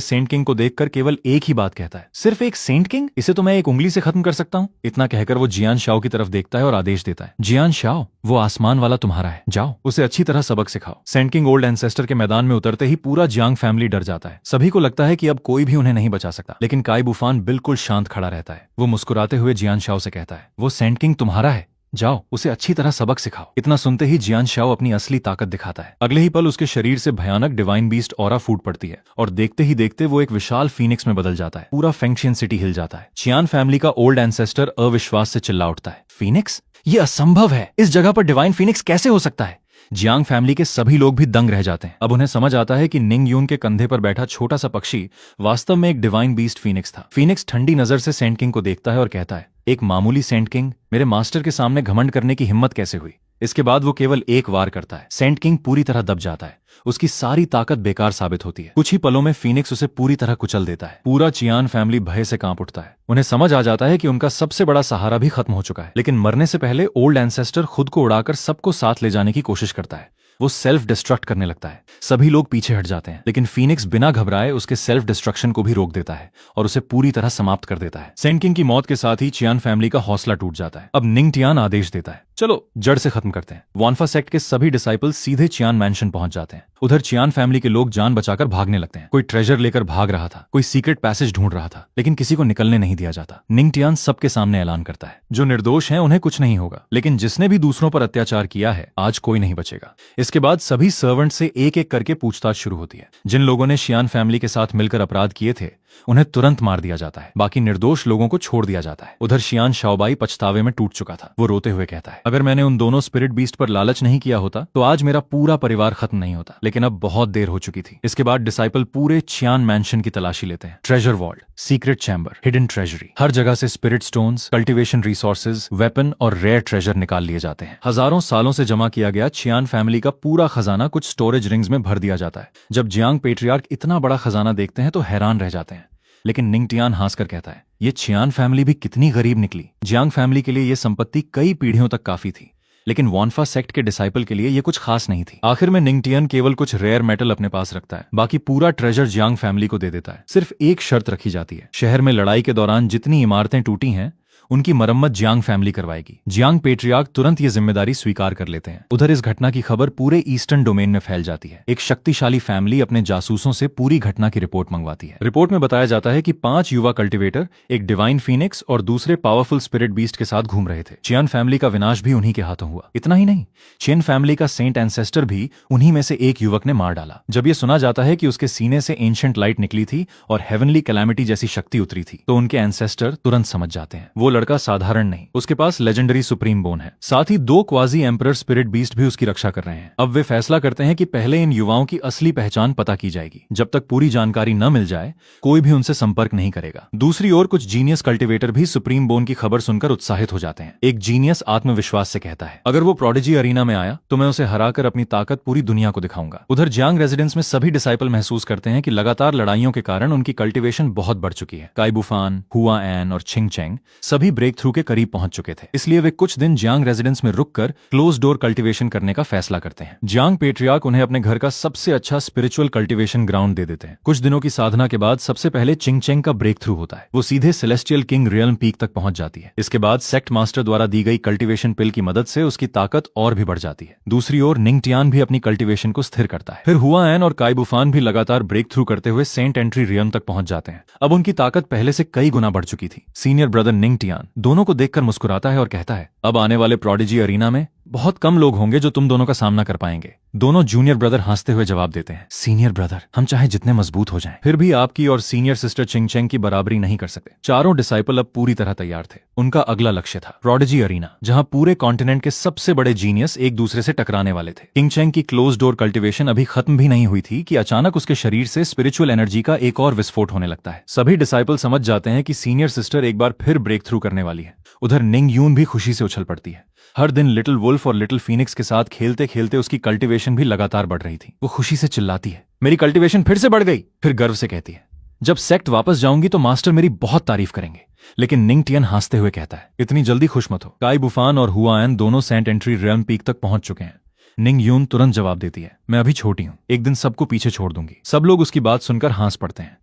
A: सेंट किंग को देखकर केवल एक ही बात कहता है, सिर्फ एक सेंट किंग, इसे तो मैं एक उंगली से खत्म कर सकता हूँ। इतना कहकर वो जियान शाओ की तरफ देखता है और आदेश देता है, जियान शाओ, वो आसमान वाला तुम्हारा है, जाओ उसे अच्छी तरह सबक सिखाओ। सेंट किंग ओल्ड एंसेस्टर के मैदान में उतरते ही पूरा जियांग फैमिली डर जाता है। सभी को लगता है कि अब कोई भी उन्हें नहीं बचा सकता, लेकिन काई बुफान बिल्कुल शांत खड़ा रहता है। वो मुस्कुराते हुए जियान शाओ से कहता है, वो सेंट किंग तुम्हारा है, जाओ उसे अच्छी तरह सबक सिखाओ। इतना सुनते ही जियान शाओ अपनी असली ताकत दिखाता है। अगले ही पल उसके शरीर से भयानक डिवाइन बीस्ट ऑरा फूट पड़ती है और देखते ही देखते वो एक विशाल फीनिक्स में बदल जाता है। पूरा फेंगशन सिटी हिल जाता है। चियान फैमिली का ओल्ड एंसेस्टर अविश्वास से चिल्ला उठता है, फीनिक्स? ये असंभव है, इस जगह पर डिवाइन फीनिक्स कैसे हो सकता है? जियांग फैमिली के सभी लोग भी दंग रह जाते हैं। अब उन्हें समझ आता है कि निंग यून के कंधे पर बैठा छोटा सा पक्षी वास्तव में एक डिवाइन बीस्ट फीनिक्स था। फीनिक्स ठंडी नजर से सेंट किंग को देखता है और कहता है, एक मामूली सेंट किंग, मेरे मास्टर के सामने घमंड करने की हिम्मत कैसे हुई? इसके बाद वो केवल एक वार करता है। सेंट किंग पूरी तरह दब जाता है। उसकी सारी ताकत बेकार साबित होती है। कुछ ही पलों में फीनिक्स उसे पूरी तरह कुचल देता है। पूरा चियान फैमिली भय से कांप उठता है। उन्हें समझ आ जाता है कि उनका सबसे बड़ा सहारा भी खत्म हो चुका है। लेकिन मरने से पहले ओल्ड एंसेस्टर खुद को उड़ाकर सबको साथ ले जाने की कोशिश करता है। वो सेल्फ डिस्ट्रक्ट करने लगता है। सभी लोग पीछे हट जाते हैं, लेकिन फीनिक्स बिना घबराए उसके सेल्फ डिस्ट्रक्शन को भी रोक देता है और उसे पूरी तरह समाप्त कर देता है। सेंट किंग की मौत के साथ ही चियान फैमिली का हौसला टूट जाता है। अब निंग टियान आदेश देता है, चलो जड़ से खत्म करते हैं। वानफा सेक्ट के सभी डिसाइपल सीधे चियान मैंशन पहुंच जाते हैं। उधर चियान फैमिली के लोग जान बचाकर भागने लगते हैं। कोई ट्रेजर लेकर भाग रहा था, कोई सीक्रेट पैसेज ढूंढ रहा था, लेकिन किसी को निकलने नहीं दिया जाता। निंगटियान सबके सामने ऐलान करता है, जो निर्दोष हैं उन्हें कुछ नहीं होगा, लेकिन जिसने भी दूसरों पर अत्याचार किया है आज कोई नहीं बचेगा। इसके बाद सभी सर्वेंट से एक एक करके पूछताछ शुरू होती है। जिन लोगों ने शियान फैमिली के साथ मिलकर अपराध किए थे उन्हें तुरंत मार दिया जाता है, बाकी निर्दोष लोगों को छोड़ दिया जाता है। उधर शियान शाओबाई पछतावे में टूट चुका था। वो रोते हुए कहता है, अगर मैंने उन दोनों स्पिरिट बीस्ट पर लालच नहीं किया होता तो आज मेरा पूरा परिवार खत्म नहीं होता, लेकिन अब बहुत देर हो चुकी थी। इसके बाद डिसाइपल पूरे चियान मैंशन की तलाशी लेते हैं। Treasure vault, secret chamber, hidden treasury, हर जगह से spirit stones, cultivation resources, weapon और रेयर ट्रेजर निकाल लिए जाते हैं। हजारों सालों से जमा किया गया चियान फैमिली का पूरा खजाना कुछ स्टोरेज रिंग्स में भर दिया जाता है। जब जियांग पेट्रियार्क इतना बड़ा खजाना देखते हैं तो हैरान रह जाते हैं, लेकिन निंगटियान हंसकर कहता है, ये चियान फैमिली भी कितनी गरीब निकली। जियांग फैमिली के लिए ये संपत्ति कई पीढ़ियों तक काफी थी, लेकिन वानफा सेक्ट के डिसाइपल के लिए ये कुछ खास नहीं थी। आखिर में निंगटियन केवल कुछ रेयर मेटल अपने पास रखता है, बाकी पूरा ट्रेजर जियांग फैमिली को दे देता है। सिर्फ एक शर्त रखी जाती है, शहर में लड़ाई के दौरान जितनी इमारतें टूटी हैं उनकी मरम्मत जियांग फैमिली करवाएगी। जियांग पेट्रियार्क तुरंत ये जिम्मेदारी स्वीकार कर लेते हैं। उधर इस घटना की खबर पूरे ईस्टर्न डोमेन में फैल जाती है। एक शक्तिशाली फैमिली अपने जासूसों से पूरी घटना की रिपोर्ट मंगवाती है। रिपोर्ट में बताया जाता है कि 5 युवा कल्टिवेटर एक डिवाइन फीनिक्स और दूसरे पावरफुल स्पिरिट बीस्ट के साथ घूम रहे थे। चियान फैमिली का विनाश भी उन्हीं के हाथों हुआ। इतना ही नहीं, चेन फैमिली का सेंट एंसेस्टर भी उन्हीं में से एक युवक ने मार डाला। जब यह सुना जाता है कि उसके सीने से एंशिएंट लाइट निकली थी और हेवनली कैलामिटी जैसी शक्ति उतरी थी, तो उनके एंसेस्टर तुरंत समझ जाते हैं वो लड़का साधारण नहीं, उसके पास लेजेंडरी सुप्रीम बोन है। साथ ही 2 क्वाजी एम्परर स्पिरिट बीस्ट भी उसकी रक्षा कर रहे हैं। अब वे फैसला करते हैं कि पहले इन युवाओं की असली पहचान पता की जाएगी। जब तक पूरी जानकारी न मिल जाए कोई भी उनसे संपर्क नहीं करेगा। दूसरी ओर कुछ जीनियस कल्टिवेटर भी सुप्रीम बोन की खबर सुनकर उत्साहित हो जाते हैं। एक जीनियस आत्मविश्वास से कहता है, अगर वो प्रोडिजी अरीना में आया तो मैं उसे हराकर अपनी ताकत पूरी दुनिया को दिखाऊंगा। उधर जियांग रेजिडेंस में सभी डिसाइपल महसूस करते हैं कि लगातार लड़ाइयों के कारण उनकी कल्टिवेशन बहुत बढ़ चुकी है। काइबुफान, हुआ एन और छिंगचेंग सभी ब्रेक थ्रू के करीब पहुंच चुके थे, इसलिए वे कुछ दिन जियांग रेजिडेंस में रुककर क्लोज डोर कल्टीवेशन करने का फैसला करते हैं। जियांग पेट्रियार्क उन्हें अपने घर का सबसे अच्छा स्पिरिचुअल कल्टीवेशन ग्राउंड दे देते हैं। कुछ दिनों की साधना के बाद सबसे पहले चिंगचेंग का ब्रेक थ्रू होता है। वो सीधे सेलेस्टियल किंग रियल्म पीक तक पहुंच जाती है। इसके बाद सेक्ट मास्टर द्वारा दी गई कल्टीवेशन पिल की मदद से उसकी ताकत और भी बढ़ जाती है। दूसरी ओर निंगटियान भी अपनी कल्टीवेशन को स्थिर करता है। फिर हुआ एन और काइबुफान भी लगातार ब्रेक थ्रू करते हुए सेंट एंट्री रियल्म तक पहुंच जाते हैं। अब उनकी ताकत पहले से कई गुना बढ़ चुकी थी। सीनियर ब्रदर निंगटियान दोनों को देखकर मुस्कुराता है और कहता है, अब आने वाले प्रोडिजी अरीना में बहुत कम लोग होंगे जो तुम दोनों का सामना कर पाएंगे। दोनों जूनियर ब्रदर हंसते हुए जवाब देते हैं, सीनियर ब्रदर, हम चाहे जितने मजबूत हो जाएं, फिर भी आपकी और सीनियर सिस्टर चिंगचेंग की बराबरी नहीं कर सकते। चारों डिसाइपल अब पूरी तरह तैयार थे। उनका अगला लक्ष्य था प्रोडिजी अरीना, जहां पूरे कॉन्टिनेंट के सबसे बड़े जीनियस एक दूसरे से टकराने वाले थे। चिंगचेंग की क्लोज डोर कल्टीवेशन अभी खत्म भी नहीं हुई थी कि अचानक उसके शरीर से स्पिरिचुअल एनर्जी का एक और विस्फोट होने लगता है। सभी डिसाइपल समझ जाते हैं कि सीनियर सिस्टर एक बार फिर ब्रेक थ्रू करने वाली है। उधर निंग यून भी खुशी से उछल पड़ती है। हर दिन लिटिल वुल्फ और लिटिल फीनिक्स के साथ खेलते खेलते उसकी कल्टीवेशन भी लगातार बढ़ रही थी। वो खुशी से चिल्लाती है, मेरी कल्टीवेशन फिर से बढ़ गई। फिर गर्व से कहती है, जब सेक्ट वापस जाऊंगी तो मास्टर मेरी बहुत तारीफ करेंगे। लेकिन निंगटियन हंसते हुए कहता है, इतनी जल्दी खुश मत हो। काइबुफान और हुआएन दोनों सेंट एंट्री रियल्म पीक तक पहुंच चुके हैं। निंग यून तुरंत जवाब देती है, मैं अभी छोटी हूं, एक दिन सबको पीछे छोड़ दूंगी। सब लोग उसकी बात सुनकर हंस पड़ते हैं।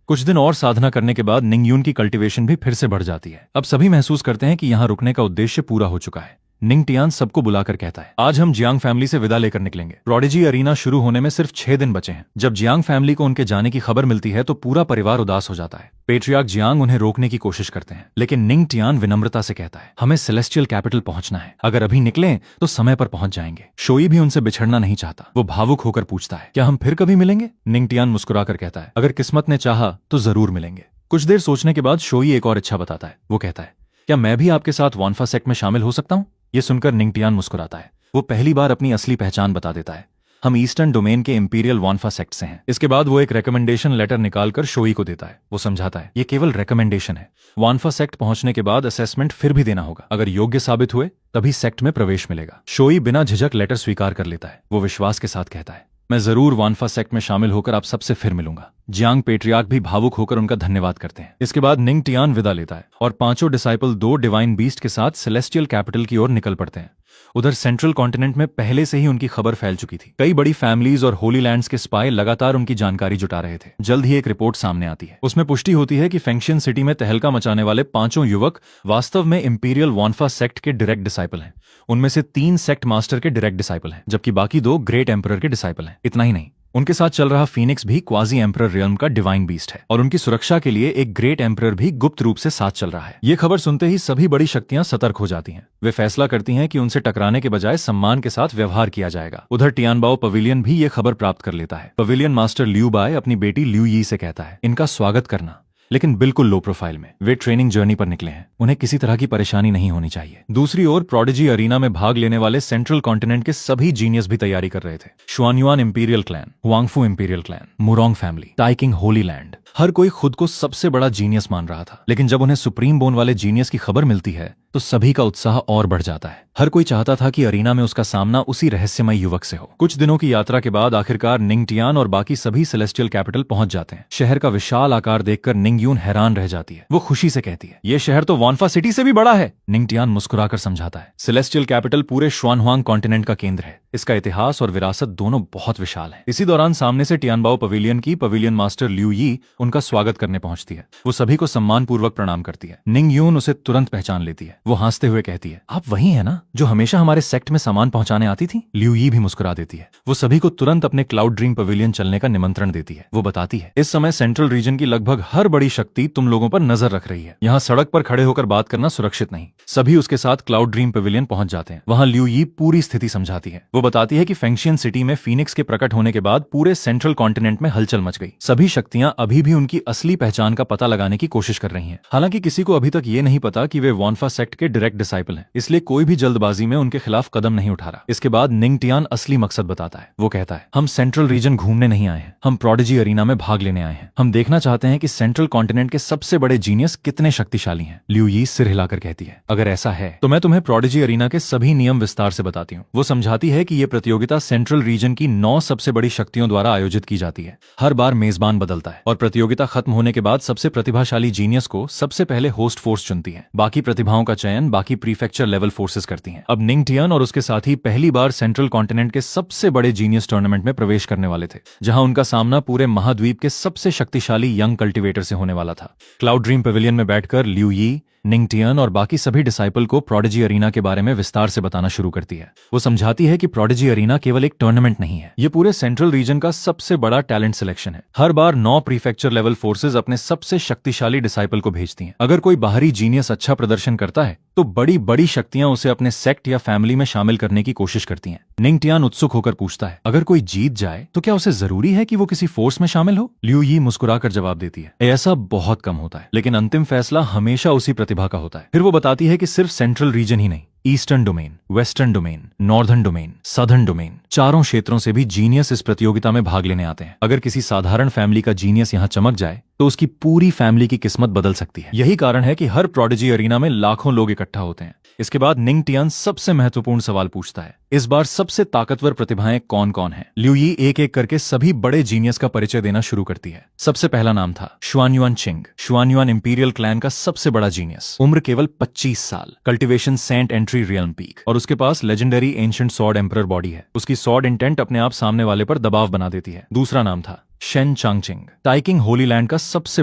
A: कुछ दिन और साधना करने के बाद निंग यून की कल्टीवेशन भी फिर से बढ़ जाती है। अब सभी महसूस करते हैं कि यहाँ रुकने का उद्देश्य पूरा हो चुका है। निंगटियान सबको बुलाकर कहता है, आज हम जियांग फैमिली से विदा लेकर निकलेंगे। प्रोडिजी अरीना शुरू होने में सिर्फ 6 दिन बचे हैं। जब जियांग फैमिली को उनके जाने की खबर मिलती है तो पूरा परिवार उदास हो जाता है। पेट्रियार्क जियांग उन्हें रोकने की कोशिश करते हैं, लेकिन निंगटियान विनम्रता से कहता है, हमें सेलेस्टियल कैपिटल पहुंचना है, अगर अभी निकलें तो समय पर पहुंच जाएंगे। शोई भी उनसे बिछड़ना नहीं चाहता। वो भावुक होकर पूछता है, क्या हम फिर कभी मिलेंगे? निंगटियान मुस्कुराकर कहता है, अगर किस्मत ने चाहा तो जरूर मिलेंगे। कुछ देर सोचने के बाद शोई एक और इच्छा बताता है। वो कहता है, क्या मैं भी आपके साथ वानफा सेक्ट में शामिल हो सकता हूं? ये सुनकर निंगटियान मुस्कुराता है। वो पहली बार अपनी असली पहचान बता देता है, हम ईस्टर्न डोमेन के इंपीरियल वानफा सेक्ट से हैं। इसके बाद वो एक रिकमेंडेशन लेटर निकालकर शोई को देता है। वो समझाता है, ये केवल रिकमेंडेशन है। वानफा सेक्ट पहुंचने के बाद असेसमेंट फिर भी देना होगा। अगर योग्य साबित हुए तभी सेक्ट में प्रवेश मिलेगा। शोई बिना झिझक लेटर स्वीकार कर लेता है। वो विश्वास के साथ कहता है, मैं जरूर वानफा सेक्ट में शामिल होकर आप सबसे फिर मिलूंगा। जियांग पेट्रियार्क भी भावुक होकर उनका धन्यवाद करते हैं। इसके बाद निंग टियान विदा लेता है और पांचों डिसाइपल 2 डिवाइन बीस्ट के साथ सेलेस्टियल कैपिटल की ओर निकल पड़ते हैं। उधर सेंट्रल कॉन्टिनेंट में पहले से ही उनकी खबर फैल चुकी थी। कई बड़ी फैमिलीज और होली लैंड्स के स्पाई लगातार उनकी जानकारी जुटा रहे थे। जल्द ही एक रिपोर्ट सामने आती है। उसमें पुष्टि होती है कि फेंगशियन सिटी में तहलका मचाने वाले 5 युवक वास्तव में इंपीरियल वॉन्फा सेक्ट के डायरेक्ट डिसाइपल हैं। उनमें से 3 सेक्ट मास्टर के डायरेक्ट डिसाइपल हैं, जबकि बाकी 2 ग्रेट एम्परर के डिसाइपल हैं। इतना ही नहीं, उनके साथ चल रहा फीनिक्स भी क्वाजी एम्परर रियल्म का डिवाइन बीस्ट है और उनकी सुरक्षा के लिए एक ग्रेट एम्परर भी गुप्त रूप से साथ चल रहा है। ये खबर सुनते ही सभी बड़ी शक्तियां सतर्क हो जाती हैं। वे फैसला करती हैं कि उनसे टकराने के बजाय सम्मान के साथ व्यवहार किया जाएगा। उधर टियानबाओ पवेलियन भी ये खबर प्राप्त कर लेता है। पवेलियन मास्टर ल्यू बाय अपनी बेटी ल्यू यी से कहता है, इनका स्वागत करना, लेकिन बिल्कुल लो प्रोफाइल में। वे ट्रेनिंग जर्नी पर निकले हैं, उन्हें किसी तरह की परेशानी नहीं होनी चाहिए। दूसरी ओर प्रोडिजी अरीना में भाग लेने वाले सेंट्रल कॉन्टिनेंट के सभी जीनियस भी तैयारी कर रहे थे। Xuanyuan imperial clan, Huangfu imperial clan, Murong family, Taiqing holy land, हर कोई खुद को सबसे बड़ा जीनियस मान रहा था। लेकिन जब उन्हें सुप्रीम बोन वाले जीनियस की खबर मिलती है तो सभी का उत्साह और बढ़ जाता है। हर कोई चाहता था कि अरीना में उसका सामना उसी रहस्यमय युवक से हो। कुछ दिनों की यात्रा के बाद आखिरकार निंग टियान और बाकी सभी सेलेस्टियल कैपिटल पहुंच जाते हैं। शहर का विशाल आकार देखकर निंग यून हैरान रह जाती है। वो खुशी से कहती है, ये शहर तो वॉन्फा सिटी से भी बड़ा है। निंग टियान मुस्कुराकर समझाता है, सेलेस्टियल कैपिटल पूरे शुआनहुआंग कॉन्टिनेंट का केंद्र है। इसका इतिहास और विरासत दोनों बहुत विशाल है। इसी दौरान सामने से टियानबाओ पवेलियन की पवेलियन मास्टर ल्यू यी उनका स्वागत करने पहुंचती है। वो सभी को सम्मान पूर्वक प्रणाम करती है। निंग यून उसे तुरंत पहचान लेती है। वो हंसते हुए कहती है, आप वही है ना जो हमेशा हमारे सेक्ट में सामान पहुंचाने आती थी? ल्यू यी भी मुस्कुरा देती है। वो सभी को तुरंत अपने क्लाउड ड्रीम पवेलियन चलने का निमंत्रण देती है। वो बताती है, इस समय सेंट्रल रीजन की लगभग हर बड़ी शक्ति तुम लोगों पर नजर रख रही है। यहाँ सड़क पर खड़े होकर बात करना सुरक्षित नहीं। सभी उसके साथ क्लाउड ड्रीम पवेलियन पहुंच जाते हैं। वहां ल्यू यी पूरी स्थिति समझाती है। वो बताती है कि फेंगशियन सिटी में फीनिक्स के प्रकट होने के बाद पूरे सेंट्रल कॉन्टिनेंट में हलचल मच गई। सभी शक्तियां अभी भी उनकी असली पहचान का पता लगाने की कोशिश कर रही हैं। हालांकि किसी को अभी तक ये नहीं पता कि वे वॉन्फा सेक्ट के डायरेक्ट डिसाइपल हैं, इसलिए कोई भी जल्दबाजी में उनके खिलाफ कदम नहीं उठा रहा। इसके बाद निंग टियान असली मकसद बताता है। वो कहता है, हम सेंट्रल रीजन घूमने नहीं आए हैं, हम प्रोडिजी अरीना में भाग लेने आए हैं। हम देखना चाहते हैं कि सेंट्रल कॉन्टिनेंट के सबसे बड़े जीनियस कितने शक्तिशाली हैं। ल्यू यी सिर हिलाकर कहती है, अगर ऐसा है तो मैं तुम्हें प्रोडिजी अरीना के सभी नियम विस्तार से बताती हूँ। वो समझाती है कि ये प्रतियोगिता सेंट्रल रीजन की 9 सबसे बड़ी शक्तियों द्वारा आयोजित की जाती है। हर बार मेजबान बदलता है और प्रतियोगिता खत्म होने के बाद सबसे प्रतिभाशाली जीनियस को सबसे पहले होस्ट फोर्स चुनती है। बाकी प्रतिभाओं का चयन बाकी प्रीफेक्चर लेवल फोर्सेस करती हैं। अब निंग टियान और उसके साथी पहली बार सेंट्रल कॉन्टिनेंट के सबसे बड़े जीनियस टूर्नामेंट में प्रवेश करने वाले थे, जहां उनका सामना पूरे महाद्वीप के सबसे शक्तिशाली यंग कल्टिवेटर से होने वाला था। क्लाउड ड्रीम पवेलियन में बैठकर ल्यू यी, निंग टियान और बाकी सभी डिसाइपल को प्रोडिजी अरीना के बारे में विस्तार से बताना शुरू करती है। वो समझाती है कि प्रोडिजी अरीना केवल एक टूर्नामेंट नहीं है, ये पूरे सेंट्रल रीजन का सबसे बड़ा टैलेंट सिलेक्शन है। हर बार 9 प्रीफेक्चर लेवल फोर्सेस अपने सबसे शक्तिशाली डिसाइपल को भेजती हैं। अगर कोई बाहरी जीनियस अच्छा प्रदर्शन करता है तो बड़ी बड़ी शक्तियां उसे अपने सेक्ट या फैमिली में शामिल करने की कोशिश करती हैं। निंग टियान उत्सुक होकर पूछता है, अगर कोई जीत जाए तो क्या उसे जरूरी है कि वो किसी फोर्स में शामिल हो? ल्यू यी मुस्कुराकर जवाब देती है, ऐसा बहुत कम होता है, लेकिन अंतिम फैसला हमेशा उसी प्रतिभा का होता है। फिर वो बताती है कि सिर्फ सेंट्रल रीजन ही नहीं, eastern domain, western domain, northern domain, southern domain, चारों क्षेत्रों से भी जीनियस इस प्रतियोगिता में भाग लेने आते हैं। अगर किसी साधारण फैमिली का जीनियस यहाँ चमक जाए तो उसकी पूरी फैमिली की किस्मत बदल सकती है। यही कारण है कि हर प्रोडिजी अरीना में लाखों लोग इकट्ठा होते हैं। इसके बाद निंग टियान सबसे महत्वपूर्ण सवाल पूछता है, इस बार सबसे ताकतवर प्रतिभाएं कौन कौन हैं? ल्यू यी एक एक करके सभी बड़े जीनियस का परिचय देना शुरू करती है। सबसे पहला नाम था शुआनयुआन चिंग, शुआनयुआन इंपीरियल क्लैन का सबसे बड़ा जीनियस, उम्र केवल 25 साल, cultivation saint entry realm peak, और उसके पास legendary ancient sword emperor body है। उसकी सॉर्ड इंटेंट अपने आप सामने वाले पर दबाव बना देती है। दूसरा नाम था शेन चांगचिंग, टाइकिंग होली लैंड का सबसे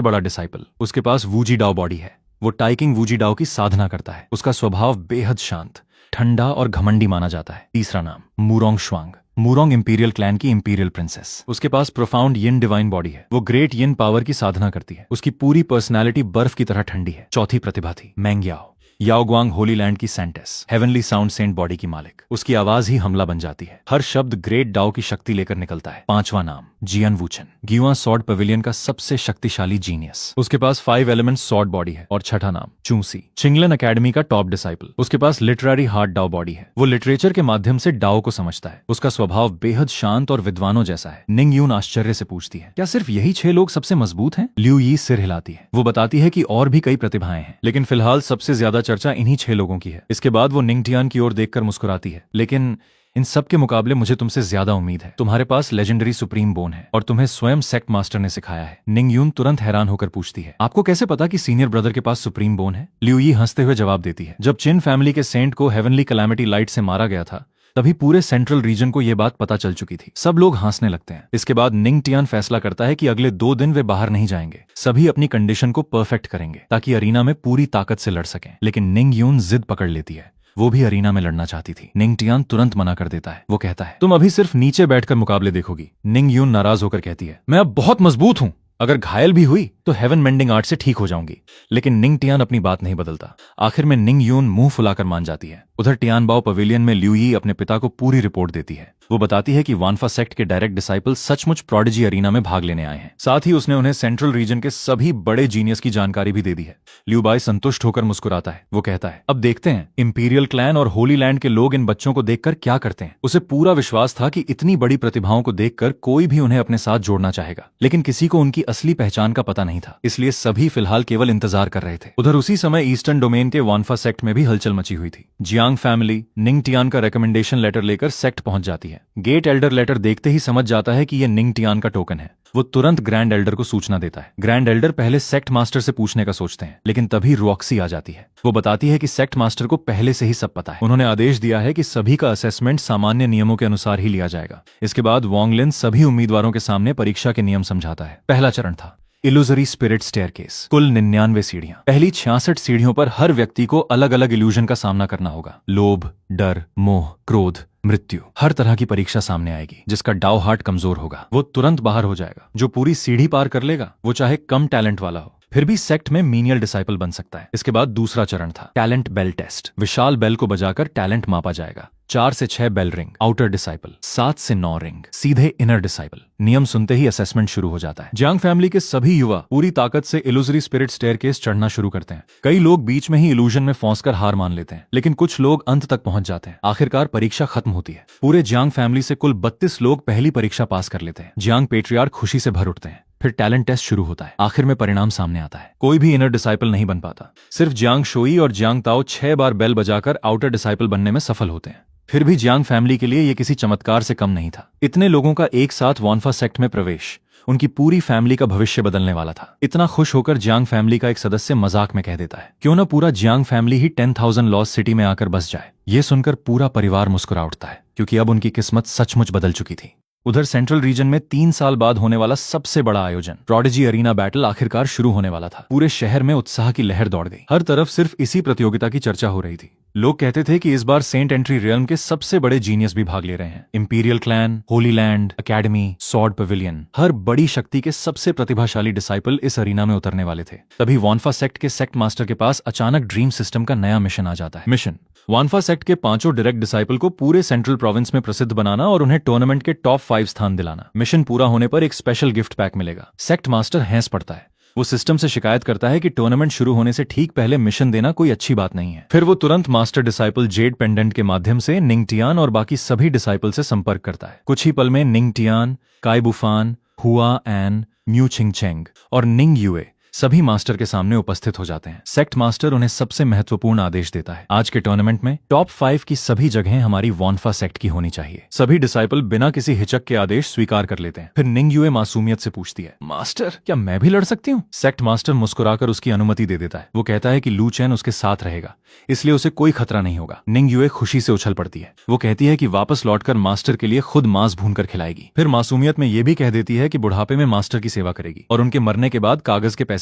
A: बड़ा डिसाइपल, उसके पास वूजी डाओ बॉडी है। वो टाइकिंग वूजी डाओ की साधना करता है। उसका स्वभाव बेहद शांत, ठंडा और घमंडी माना जाता है। तीसरा नाम मुरोंग शुआंग, मुरोंग इंपीरियल क्लैन की इंपीरियल प्रिंसेस। उसके पास प्रोफाउंड यिन डिवाइन बॉडी है। वो ग्रेट यिन पावर की साधना करती है। उसकी पूरी पर्सनैलिटी बर्फ की तरह ठंडी है। चौथी प्रतिभा थी मैंग्याओ, याओगुआंग होली लैंड की sentence, heavenly sound scent body की मालिक। उसकी आवाज ही हमला बन जाती है। हर शब्द ग्रेट डाओ की शक्ति लेकर निकलता है। पांचवा नाम जियन वूचन, गियुआ सॉर्ड पवेलियन का सबसे शक्तिशाली जीनियस। उसके पास 5 एलिमेंट सॉर्ड बॉडी है। और छठा नाम चूसी, चिंगलन अकेडमी का टॉप डिसाइपल। उसके पास लिटरेरी हार्ट डाओ बॉडी है। वो लिटरेचर के माध्यम से डाओ को समझता है। उसका स्वभाव बेहद शांत और विद्वानों जैसा है। निंग यून आश्चर्य से पूछती है, क्या सिर्फ यही 6 लोग सबसे मजबूत हैं? ल्यू यी सिर हिलाती है। वो बताती है कि और भी कई प्रतिभाएं हैं, लेकिन फिलहाल सबसे ज्यादा चर्चा इन्हीं 6 लोगों की है। इसके बाद वो निंग टियान की ओर देखकर मुस्कुराती है, लेकिन इन सब के मुकाबले मुझे तुमसे ज्यादा उम्मीद है। तुम्हारे पास लेजेंडरी सुप्रीम बोन है और तुम्हें स्वयं सेक्ट मास्टर ने सिखाया है। निंग यून तुरंत हैरान होकर पूछती है, आपको कैसे पता कि सीनियर ब्रदर के पास सुप्रीम बोन है? लिu यी हंसते हुए जवाब देती है, जब चिन फैमिली के सेंट को हेवनली कैलामिटी लाइट से मारा गया था तभी पूरे सेंट्रल रीजन को यह बात पता चल चुकी थी। सब लोग हंसने लगते हैं। इसके बाद निंग टियान फैसला करता है कि अगले 2 दिन वे बाहर नहीं जाएंगे। सभी अपनी कंडीशन को परफेक्ट करेंगे ताकि अरीना में पूरी ताकत से लड़ सकें। लेकिन निंग यून जिद पकड़ लेती है, वो भी अरीना में लड़ना चाहती थी। निंग टियान तुरंत मना कर देता है। वो कहता है, तुम अभी सिर्फ नीचे बैठकर मुकाबले देखोगी। निंग यून नाराज होकर कहती है, मैं अब बहुत मजबूत हूं, अगर घायल भी हुई तो हेवन मेंडिंग आर्ट से ठीक हो जाऊंगी। लेकिन निंग टियान अपनी बात नहीं बदलता। आखिर में निंग यून मुंह फुलाकर मान जाती है। उधर टियानबाओ पवेलियन में लिu यी अपने पिता को पूरी रिपोर्ट देती है। वो बताती है कि वानफा सेक्ट के डायरेक्ट डिसाइपल सचमुच प्रोडिजी अरीना में भाग लेने आए हैं। साथ ही उसने उन्हें सेंट्रल रीजन के सभी बड़े जीनियस की जानकारी भी दे दी है। लिu बाई संतुष्ट होकर मुस्कुराता है। वो कहता है, अब देखते हैं इंपीरियल क्लैन और होली लैंड के लोग इन बच्चों को देखकर क्या करते हैं। उसे पूरा विश्वास था कि इतनी बड़ी प्रतिभाओं को देखकर कोई भी उन्हें अपने साथ जोड़ना चाहेगा, लेकिन किसी को उनकी असली पहचान का पता नहीं था, इसलिए सभी फिलहाल केवल इंतजार कर रहे थे। उधर उसी समय ईस्टर्न डोमेन के वानफा सेक्ट में भी हलचल मची हुई थी। जियांग फैमिली निंग टियान का रेकमेंडेशन लेटर लेकर सेक्ट पहुंच जाती है। गेट एल्डर लेटर देखते ही समझ जाता है कि यह निंग टियान का टोकन है। वो तुरंत ग्रैंड एल्डर को सूचना देता है। ग्रैंड एल्डर पहले सेक्ट मास्टर से पूछने का सोचते हैं, लेकिन तभी रॉक्सी आ जाती है। वो बताती है कि सेक्ट मास्टर को पहले से ही सब पता है। उन्होंने आदेश दिया है कि सभी का असेसमेंट सामान्य नियमों के अनुसार ही लिया जाएगा। इसके बाद वॉन्ग लिन सभी उम्मीदवारों के सामने परीक्षा के नियम समझाता है। पहला चरण था इल्यूजरी स्पिरिट स्टेयरकेस, कुल 99 सीढ़ियां। पहली 66 सीढ़ियों पर हर व्यक्ति को अलग अलग इल्यूजन का सामना करना होगा। लोभ, डर, मोह, क्रोध, मृत्यु, हर तरह की परीक्षा सामने आएगी। जिसका डाउ हार्ट कमजोर होगा वो तुरंत बाहर हो जाएगा। जो पूरी सीढ़ी पार कर लेगा वो चाहे कम टैलेंट वाला हो फिर भी सेक्ट में मीनियल डिसाइपल बन सकता है। इसके बाद दूसरा चरण था टैलेंट बेल टेस्ट। विशाल बेल को बजाकर टैलेंट मापा जाएगा। 4 से 6 बेल रिंग आउटर डिसाइपल, 7 से 9 रिंग सीधे इनर डिसाइपल। नियम सुनते ही असेसमेंट शुरू हो जाता है। जियांग फैमिली के सभी युवा पूरी ताकत से इल्यूजरी स्पिरिट स्टेयरकेस चढ़ना शुरू करते हैं। कई लोग बीच में ही इल्यूजन में फंसकर हार मान लेते हैं, लेकिन कुछ लोग अंत तक पहुंच जाते हैं। आखिरकार परीक्षा खत्म होती है। पूरे जियांग फैमिली से कुल 32 लोग पहली परीक्षा पास कर लेते हैं। जियांग पेट्रियार्क खुशी से भर उठते हैं। फिर टैलेंट टेस्ट शुरू होता है। आखिर में परिणाम सामने आता है। कोई भी इनर डिसाइपल नहीं बन पाता। सिर्फ जियांग शोई और जियांग ताओ 6 बार बेल बजाकर आउटर डिसाइपल बनने में सफल होते हैं। फिर भी जियांग फैमिली के लिए यह किसी चमत्कार से कम नहीं था। इतने लोगों का एक साथ वानफा सेक्ट में प्रवेश उनकी पूरी फैमिली का भविष्य बदलने वाला था। इतना खुश होकर जियांग फैमिली का एक सदस्य मजाक में कह देता है, क्यों ना पूरा जियांग फैमिली ही 10,000 लॉस्ट सिटी में आकर बस जाए। ये सुनकर पूरा परिवार मुस्कुरा उठता है, क्योंकि अब उनकी किस्मत सचमुच बदल चुकी थी। उधर सेंट्रल रीजन में 3 साल बाद होने वाला सबसे बड़ा आयोजन प्रोडिजी अरीना बैटल आखिरकार शुरू होने वाला था। पूरे शहर में उत्साह की लहर दौड़ गई। हर तरफ सिर्फ इसी प्रतियोगिता की चर्चा हो रही थी। लोग कहते थे कि इस बार सेंट एंट्री रियल्म के सबसे बड़े जीनियस भी भाग ले रहे हैं। Imperial clan, holy land, academy, sword pavilion, हर बड़ी शक्ति के सबसे प्रतिभाशाली डिसाइपल इस अरीना में उतरने वाले थे। तभी वानफा सेक्ट के सेक्ट मास्टर के पास अचानक ड्रीम सिस्टम का नया मिशन आ जाता है। मिशन वानफा सेक्ट के 5 डायरेक्ट डिसाइपल को पूरे सेंट्रल प्रोविंस में प्रसिद्ध बनाना और उन्हें टूर्नामेंट के टॉप 5 स्थान दिलाना। मिशन पूरा होने पर एक स्पेशल गिफ्ट पैक मिलेगा। सेक्ट मास्टर हैंस पड़ता है। वो सिस्टम से शिकायत करता है कि टूर्नामेंट शुरू होने से ठीक पहले मिशन देना कोई अच्छी बात नहीं है। फिर वो तुरंत मास्टर डिसाइपल जेड पेंडेंट के माध्यम से निंग टियान और बाकी सभी डिसाइपल से संपर्क करता है। कुछ ही पल में निंग टियान, काई बुफान, हुआ एन, म्यू छिंग चेंग और निंग यूए सभी मास्टर के सामने उपस्थित हो जाते हैं। सेक्ट मास्टर उन्हें सबसे महत्वपूर्ण आदेश देता है, आज के टूर्नामेंट में टॉप 5 की सभी जगहें हमारी वानफा सेक्ट की होनी चाहिए। सभी डिसाइपल बिना किसी हिचक के आदेश स्वीकार कर लेते हैं। फिर निंग यूए मासूमियत से पूछती है, मास्टर क्या मैं भी लड़ सकती हूँ? सेक्ट मास्टर मुस्कुराकर उसकी अनुमति दे देता है। वो कहता है कि लू चैन उसके साथ रहेगा, इसलिए उसे कोई खतरा नहीं होगा। निंग यूए खुशी से उछल पड़ती है। वो कहती है कि वापस लौटकर मास्टर के लिए खुद मांस भूनकर खिलाएगी। फिर मासूमियत में ये भी कह देती है कि बुढ़ापे में मास्टर की सेवा करेगी और उनके मरने के बाद कागज के पैसे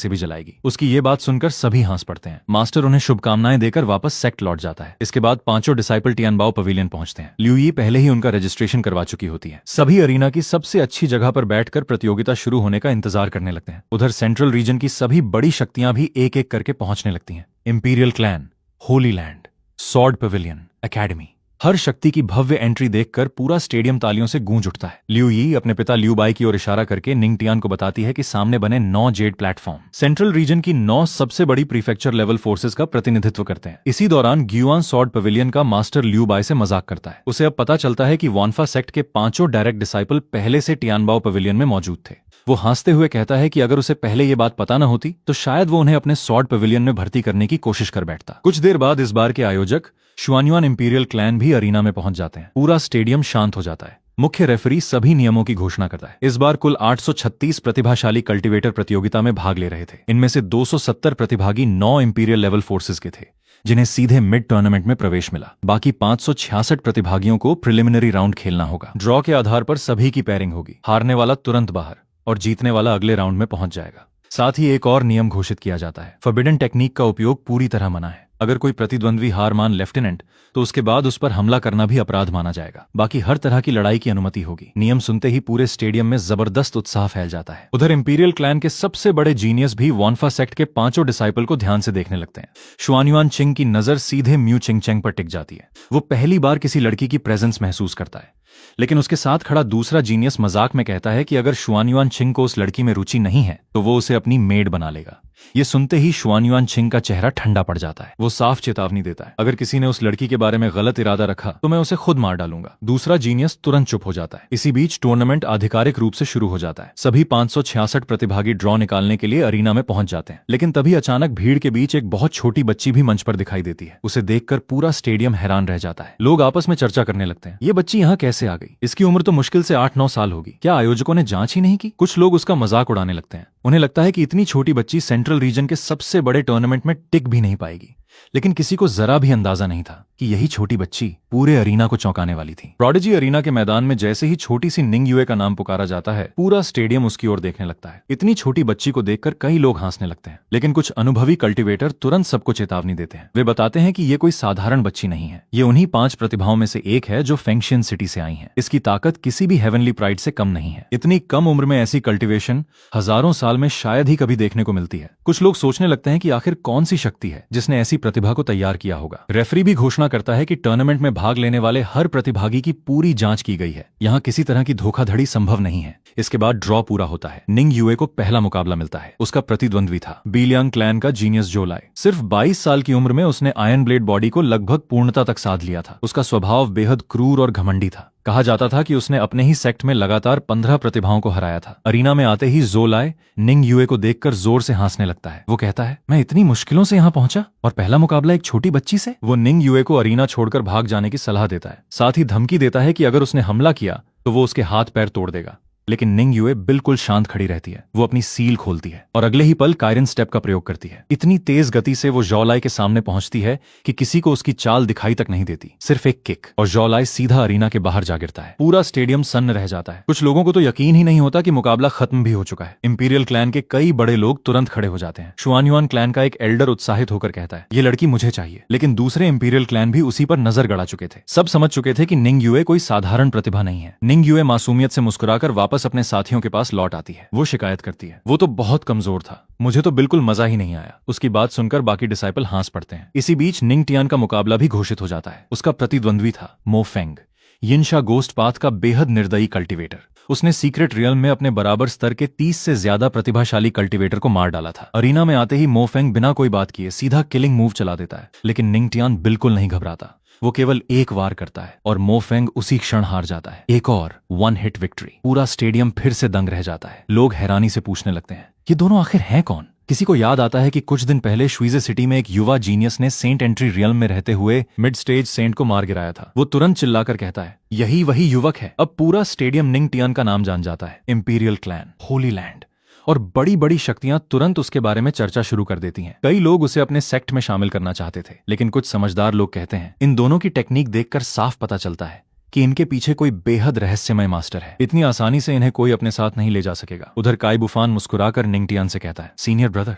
A: भी जलाएगी। उसकी ये बात सुनकर सभी हंस पड़ते हैं। मास्टर उन्हें शुभकामनाएं देकर वापस सेक्ट लौट जाता है। इसके बाद 5 डिसाइपल टियानबाओ पवेलियन पहुंचते हैं। लिu यी पहले ही उनका रजिस्ट्रेशन करवा चुकी होती है। सभी अरीना की सबसे अच्छी जगह पर बैठकर प्रतियोगिता शुरू होने का इंतजार करने लगते हैं। उधर सेंट्रल रीजन की सभी बड़ी शक्तियां भी एक एक करके पहुंचने लगती हैं। Imperial clan, holy land, sword pavilion, academy, हर शक्ति की भव्य एंट्री देखकर पूरा स्टेडियम तालियों से गूंज उठता है। लिu यी अपने पिता लिu बाई की ओर इशारा करके निंग टियान को बताती है कि सामने बने 9 जेड प्लेटफॉर्म सेंट्रल रीजन की 9 सबसे बड़ी प्रीफेक्चर लेवल फोर्सेस का प्रतिनिधित्व करते हैं। इसी दौरान ग्युआन सॉर्ड पवेलियन का मास्टर लिu बाई से मजाक करता है। उसे अब पता चलता है कि वानफा सेक्ट के 5 डायरेक्ट डिसाइपल पहले से टियानबाओ पवेलियन में मौजूद थे। वो हंसते हुए कहता है कि अगर उसे पहले ये बात पता न होती तो शायद वो उन्हें अपने सॉर्ड पवेलियन में भर्ती करने की कोशिश कर बैठता। कुछ देर बाद इस बार के आयोजक शुआनयुआन इंपीरियल क्लैन भी अरीना में पहुंच जाते हैं। पूरा स्टेडियम शांत हो जाता है। मुख्य रेफरी सभी नियमों की घोषणा करता है। इस बार कुल 836 प्रतिभाशाली कल्टीवेटर प्रतियोगिता में भाग ले रहे थे। इनमें से 270 प्रतिभागी 9 इंपीरियल लेवल फोर्सेस के थे, जिन्हें सीधे मिड टूर्नामेंट में प्रवेश मिला। बाकी 566 प्रतिभागियों को प्रिलिमिनरी राउंड खेलना होगा। ड्रॉ के आधार पर सभी की पेयरिंग होगी। हारने वाला तुरंत बाहर और जीतने वाला अगले राउंड में पहुंच जाएगा। साथ ही एक और नियम घोषित किया जाता है। फॉरबिडन टेक्निक का उपयोग पूरी तरह मना है। अगर कोई प्रतिद्वंद्वी हार मान लेफ्टिनेंट, तो उसके बाद उस पर हमला करना भी अपराध माना जाएगा। बाकी हर तरह की लड़ाई की अनुमति होगी। नियम सुनते ही पूरे स्टेडियम में जबरदस्त उत्साह फैल जाता है। उधर इंपीरियल क्लैन के सबसे बड़े जीनियस भी वॉनफा सेक्ट के 5 डिसाइपल को ध्यान से देखने लगते हैं। शुआनयुआन चिंग की नजर सीधे म्यू चिंगचेंग पर टिक जाती है। वो पहली बार किसी लड़की की प्रेजेंस महसूस करता है, लेकिन उसके साथ खड़ा दूसरा जीनियस मजाक में कहता है कि अगर शुआनयुआन चिंग को उस लड़की में रुचि नहीं है तो वो उसे अपनी मेड बना लेगा। ये सुनते ही शुआनयुआन चिंग का चेहरा ठंडा पड़ जाता है। वो साफ चेतावनी देता है, अगर किसी ने उस लड़की के बारे में गलत इरादा रखा तो मैं उसे खुद मार डालूंगा। दूसरा जीनियस तुरंत चुप हो जाता है। इसी बीच टूर्नामेंट आधिकारिक रूप से शुरू हो जाता है। सभी 566 प्रतिभागी ड्रॉ निकालने के लिए अरीना में पहुंच जाते हैं। लेकिन तभी अचानक भीड़ के बीच एक बहुत छोटी बच्ची भी मंच पर दिखाई देती है। उसे देखकर पूरा स्टेडियम हैरान रह जाता है। लोग आपस में चर्चा करने लगते हैं, ये बच्ची यहाँ कैसे आ गई? इसकी उम्र तो मुश्किल से 8-9 साल होगी। क्या आयोजकों ने जांच ही नहीं की? कुछ लोग उसका मजाक उड़ाने लगते हैं। उन्हें लगता है कि इतनी छोटी बच्ची सेंट्रल रीजन के सबसे बड़े टूर्नामेंट में टिक भी नहीं पाएगी। लेकिन किसी को जरा भी अंदाजा नहीं था कि यही छोटी बच्ची पूरे अरीना को चौंकाने वाली थी। प्रोडिजी अरीना के मैदान में जैसे ही छोटी सी निंग युए का नाम पुकारा जाता है, पूरा स्टेडियम उसकी ओर देखने लगता है। इतनी छोटी बच्ची को देखकर कई लोग हंसने लगते हैं, लेकिन कुछ अनुभवी कल्टीवेटर तुरंत सबको चेतावनी देते हैं। वे बताते हैं कि ये कोई साधारण बच्ची नहीं है। ये उन्हीं 5 प्रतिभाओं में से एक है जो फेंगशियन सिटी से आई है। इसकी ताकत किसी भी हेवनली प्राइड से कम नहीं है। इतनी कम उम्र में ऐसी कल्टीवेशन हजारों साल में शायद ही कभी देखने को मिलती है। कुछ लोग सोचने लगते हैं कि आखिर कौन सी शक्ति है जिसने ऐसी प्रतिभा को तैयार किया होगा। रेफरी भी घोषणा करता है कि टूर्नामेंट में भाग लेने वाले हर प्रतिभागी की पूरी जांच की गई है। यहाँ किसी तरह की धोखाधड़ी संभव नहीं है। इसके बाद ड्रॉ पूरा होता है। निंग युए को पहला मुकाबला मिलता है। उसका प्रतिद्वंद्वी था बिलियांग क्लैन का जीनियस जोलाई। सिर्फ 22 साल की उम्र में उसने आयरन ब्लेड बॉडी को लगभग पूर्णता तक साध लिया था। उसका स्वभाव बेहद क्रूर और घमंडी था। कहा जाता था कि उसने अपने ही सेक्ट में लगातार 15 प्रतिभाओं को हराया था। अरीना में आते ही जोलाई निंग युए को देखकर जोर से हंसने लगता है। वो कहता है, मैं इतनी मुश्किलों से यहाँ पहुंचा और पहला मुकाबला एक छोटी बच्ची से। वो निंग युए को अरीना छोड़कर भाग जाने की सलाह देता है। साथ ही धमकी देता है कि अगर उसने हमला किया तो वो उसके हाथ पैर तोड़ देगा। लेकिन निंग युए बिल्कुल शांत खड़ी रहती है। वो अपनी सील खोलती है और अगले ही पल कायरन स्टेप का प्रयोग करती है। इतनी तेज गति से वो जोलाई के सामने पहुंचती है कि किसी को उसकी चाल दिखाई तक नहीं देती। सिर्फ एक किक और जोलाई सीधा अरीना के बाहर जा गिरता है। पूरा स्टेडियम सन्न रह जाता है। कुछ लोगों को तो यकीन ही नहीं होता कि मुकाबला खत्म भी हो चुका है। इंपीरियल क्लैन के कई बड़े लोग तुरंत खड़े हो जाते हैं। शुआनयुआन क्लैन का एक एल्डर उत्साहित होकर कहता है, ये लड़की मुझे चाहिए। लेकिन दूसरे इंपीरियल क्लैन भी उसी पर नजर गड़ा चुके थे। सब समझ चुके थे कि निंग युए कोई साधारण प्रतिभा नहीं है। निंग युए मासूमियत से मुस्कुराकर वापस अपने साथियों के पास लौट आती है। वो शिकायत करती है, वो तो बहुत कमजोर था, मुझे तो बिल्कुल मजा ही नहीं आया। उसकी बात सुनकर बाकी डिसाइपल हंस पड़ते हैं। इसी बीच निंग टियान का मुकाबला भी घोषित हो जाता है। उसका प्रतिद्वंद्वी था मो फेंग, यिनशा गोस्ट पाथ का बेहद निर्दयी कल्टीवेटर। उसने सीक्रेट रियल्म में अपने बराबर स्तर के 30 से ज्यादा प्रतिभाशाली कल्टीवेटर को मार डाला था। अरीना में आते ही मो फेंग बिना कोई बात किए सीधा किलिंग मूव चला देता है। लेकिन निंग टियान बिल्कुल नहीं घबराता। वो केवल एक वार करता है और मो फेंग उसी क्षण हार जाता है। एक और 1 हिट विक्ट्री। पूरा स्टेडियम फिर से दंग रह जाता है। लोग हैरानी से पूछने लगते हैं, ये दोनों आखिर हैं कौन? किसी को याद आता है कि कुछ दिन पहले शुइजे सिटी में एक युवा जीनियस ने सेंट एंट्री रियल्म में रहते हुए मिड स्टेज सेंट को मार गिराया था। वो तुरंत चिल्लाकर कहता है, यही वही युवक है। अब पूरा स्टेडियम निंग टियान का नाम जान जाता है। इंपीरियल क्लैन, होली लैंड और बड़ी बड़ी शक्तियां तुरंत उसके बारे में चर्चा शुरू कर देती हैं। कई लोग उसे अपने सेक्ट में शामिल करना चाहते थे, लेकिन कुछ समझदार लोग कहते हैं, इन दोनों की टेक्निक देखकर साफ पता चलता है कि इनके पीछे कोई बेहद रहस्यमय मास्टर है। इतनी आसानी से इन्हें कोई अपने साथ नहीं ले जा सकेगा। उधर काई बुफान मुस्कुराकर निंग टियान से कहता है, सीनियर ब्रदर,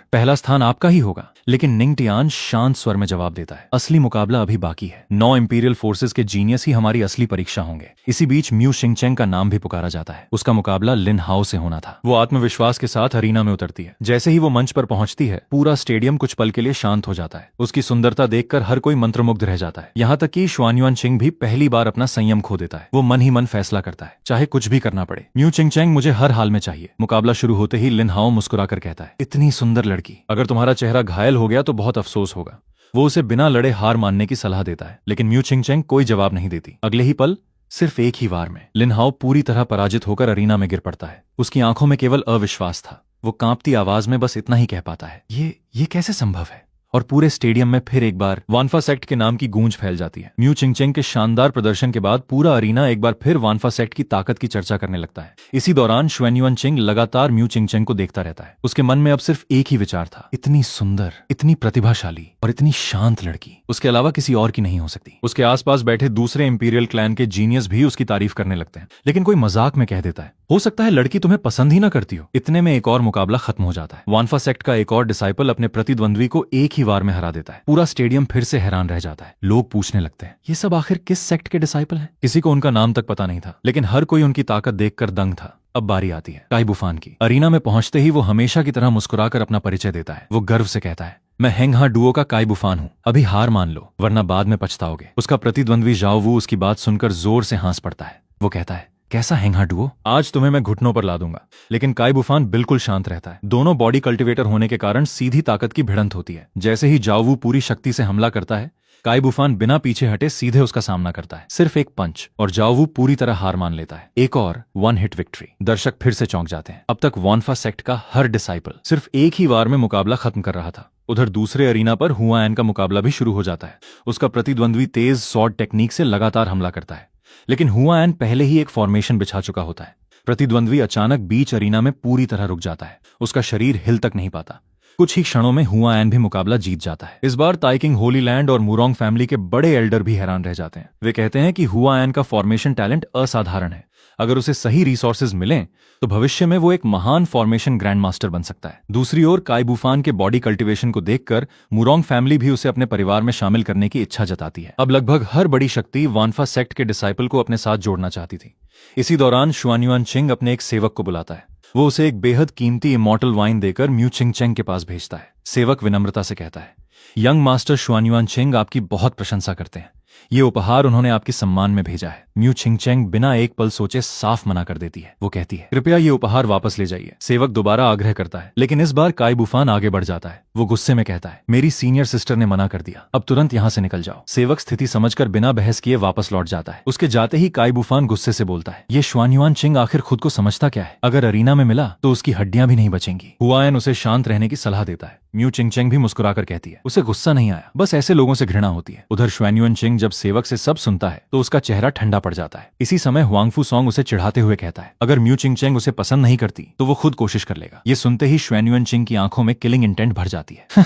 A: पहला स्थान आपका ही होगा। लेकिन निंग टियान शांत स्वर में जवाब देता है, असली मुकाबला अभी बाकी है। 9 इंपीरियल फोर्सेस के जीनियस ही हमारी असली परीक्षा होंगे। इसी बीच म्यू शिंगचेंग का नाम भी पुकारा जाता है। उसका मुकाबला लिन हाओ से होना था। वो आत्मविश्वास के साथ अरीना में उतरती है। जैसे ही वो मंच पर पहुंचती है, पूरा स्टेडियम कुछ पल के लिए शांत हो जाता है। उसकी सुंदरता देखकर हर कोई मंत्रमुग्ध रह जाता है। यहाँ तक कि शुआनयुआन चिंग भी पहली बार अपना संयम खो देता है। वो मन ही मन फैसला करता है, चाहे कुछ भी करना पड़े, म्यू चिंगचेंग मुझे हर हाल में चाहिए। मुकाबला शुरू होते ही लिन हाओ मुस्कुराकर कहता है, इतनी सुंदर लड़की, अगर तुम्हारा चेहरा घायल हो गया तो बहुत अफसोस होगा। वो उसे बिना लड़े हार मानने की सलाह देता है, लेकिन म्यू चिंगचेंग कोई जवाब नहीं देती। अगले ही पल सिर्फ एक ही वार में लिन हाओ पूरी तरह पराजित होकर अरीना में गिर पड़ता है। उसकी आंखों में केवल अविश्वास था। वो कांपती आवाज में बस इतना ही कह पाता है, ये कैसे संभव है? और पूरे स्टेडियम में फिर एक बार वानफा सेक्ट के नाम की गूंज फैल जाती है। म्यू चिंगचेंग के शानदार प्रदर्शन के बाद पूरा अरीना एक बार फिर वानफा सेक्ट की ताकत की चर्चा करने लगता है। इसी दौरान शुएनयुएन चिंग लगातार म्यू चिंगचेंग को देखता रहता है। उसके मन में अब सिर्फ एक ही विचार था, इतनी सुंदर, इतनी प्रतिभाशाली और इतनी शांत लड़की उसके अलावा किसी और की नहीं हो सकती। उसके आसपास बैठे दूसरे इंपीरियल क्लैन के जीनियस भी उसकी तारीफ करने लगते हैं, लेकिन कोई मजाक में कह देता है, हो सकता है लड़की तुम्हें पसंद ही ना करती हो। इतने में एक और मुकाबला खत्म हो जाता है। वानफा सेक्ट का एक और डिसाइपल अपने प्रतिद्वंद्वी को एक ही वार में हरा देता है। पूरा स्टेडियम फिर से हैरान रह जाता है। लोग पूछने लगते हैं, ये सब आखिर किस सेक्ट के डिसाइपल हैं? किसी को उनका नाम तक पता नहीं था, लेकिन हर कोई उनकी ताकत देखकर दंग था। अब बारी आती है काई बुफान की। अरीना में पहुंचते ही वो हमेशा की तरह मुस्कुराकर अपना परिचय देता है। वो गर्व से कहता है, मैं हेंगहा डुओ का काई बुफान हूं। अभी हार मान लो, वरना बाद में पछताओगे। उसका प्रतिद्वंद्वी जाओ वू उसकी बात सुनकर जोर से हंस पड़ता है। वो कहता है, कैसा हेंगहा डुओ, आज तुम्हें मैं घुटनों पर ला दूंगा। लेकिन काई बुफान बिल्कुल शांत रहता है। दोनों बॉडी कल्टिवेटर होने के कारण सीधी ताकत की भिड़ंत होती है। जैसे ही जाओ वू पूरी शक्ति से हमला करता है, काई बुफान बिना पीछे हटे सीधे उसका सामना करता है। सिर्फ एक पंच और जाओ वू पूरी तरह हार मान लेता है। एक और वन हिट विक्ट्री। दर्शक फिर से चौंक जाते हैं। अब तक वानफा सेक्ट का हर डिसाइपल सिर्फ एक ही वार में मुकाबला खत्म कर रहा था। उधर दूसरे अरीना पर हुआएन का मुकाबला भी शुरू हो जाता है। उसका प्रतिद्वंद्वी तेज सॉर्ड टेक्निक से लगातार हमला करता है, लेकिन हुआएन पहले ही एक फॉर्मेशन बिछा चुका होता है। प्रतिद्वंद्वी अचानक बीच अरीना में पूरी तरह रुक जाता है। उसका शरीर हिल तक नहीं पाता। कुछ ही क्षणों में हुआएन भी मुकाबला जीत जाता है। इस बार ताइकिंग होली लैंड और मुरोंग फैमिली के बड़े एल्डर भी हैरान रह जाते हैं। वे कहते हैं कि हुआएन का फॉर्मेशन टैलेंट असाधारण है। अगर उसे सही रिसोर्सेज मिलें तो भविष्य में वो एक महान फॉर्मेशन ग्रैंड मास्टर बन सकता है। दूसरी ओर काई बुफान के बॉडी कल्टीवेशन को देखकर मुरोंग फैमिली भी उसे अपने परिवार में शामिल करने की इच्छा जताती है। अब लगभग हर बड़ी शक्ति वानफा सेक्ट के डिसाइपल को अपने साथ जोड़ना चाहती थी। इसी दौरान शुआनयुआन चिंग अपने एक सेवक को बुलाता है। वो उसे एक बेहद कीमती इमॉर्टल वाइन देकर म्यू चिंगचेंग के पास भेजता है। सेवक विनम्रता से कहता है, यंग मास्टर शुआनयुआन चिंग आपकी बहुत प्रशंसा करते हैं। ये उपहार उन्होंने आपके सम्मान में भेजा है। म्यू चिंगचेंग बिना एक पल सोचे साफ मना कर देती है। वो कहती है, कृपया ये उपहार वापस ले जाइए। सेवक दोबारा आग्रह करता है, लेकिन इस बार काई बुफान आगे बढ़ जाता है। वो गुस्से में कहता है, मेरी सीनियर सिस्टर ने मना कर दिया, अब तुरंत यहाँ से निकल जाओ। सेवक स्थिति समझकर बिना बहस किए वापस लौट जाता है। उसके जाते ही काई बुफान गुस्से से बोलता है, ये शुआनयुआन चिंग आखिर खुद को समझता क्या है? अगर अरीना में मिला तो उसकी हड्डियां भी नहीं बचेंगी। हुआएन उसे शांत रहने की सलाह देता है। म्यू चिंगचेंग भी मुस्कुराकर कहती है, उसे गुस्सा नहीं आया, बस ऐसे लोगों से घृणा होती है। उधर शुआनयुआन चिंग जब सेवक से सब सुनता है तो उसका चेहरा ठंडा पड़ जाता है। इसी समय हुआंगफू सॉन्ग उसे चिढ़ाते हुए कहता है, अगर म्यू चिंगचेंग उसे पसंद नहीं करती तो वो खुद कोशिश कर लेगा। ये सुनते ही शुआनयुआन चिंग की आंखों में किलिंग इंटेंट भर जाती है।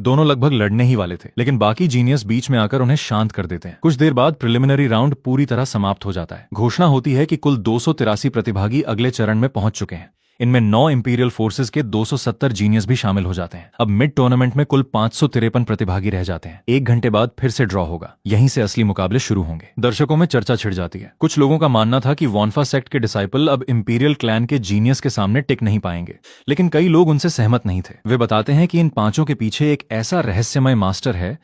A: दोनों लगभग लड़ने ही वाले थे, लेकिन बाकी जीनियस बीच में आकर उन्हें शांत कर देते हैं। कुछ देर बाद प्रिलिमिनरी राउंड पूरी तरह समाप्त हो जाता है। घोषणा होती है कि कुल 283 प्रतिभागी अगले चरण में पहुंच चुके हैं। इनमें 9 इंपीरियल फोर्सेस के 270 जीनियस भी शामिल हो जाते हैं। अब मिड टूर्नामेंट में कुल 553 प्रतिभागी रह जाते हैं। 1 घंटे बाद फिर से ड्रॉ होगा। यहीं से असली मुकाबले शुरू होंगे। दर्शकों में चर्चा छिड़ जाती है। कुछ लोगों का मानना था कि वानफा सेक्ट के डिसाइपल अब इंपीरियल क्लैन के जीनियस के सामने टिक नहीं पाएंगे, लेकिन कई लोग उनसे सहमत नहीं थे। वे बताते हैं कि इन पांचों के पीछे एक ऐसा रहस्यमय मास्टर है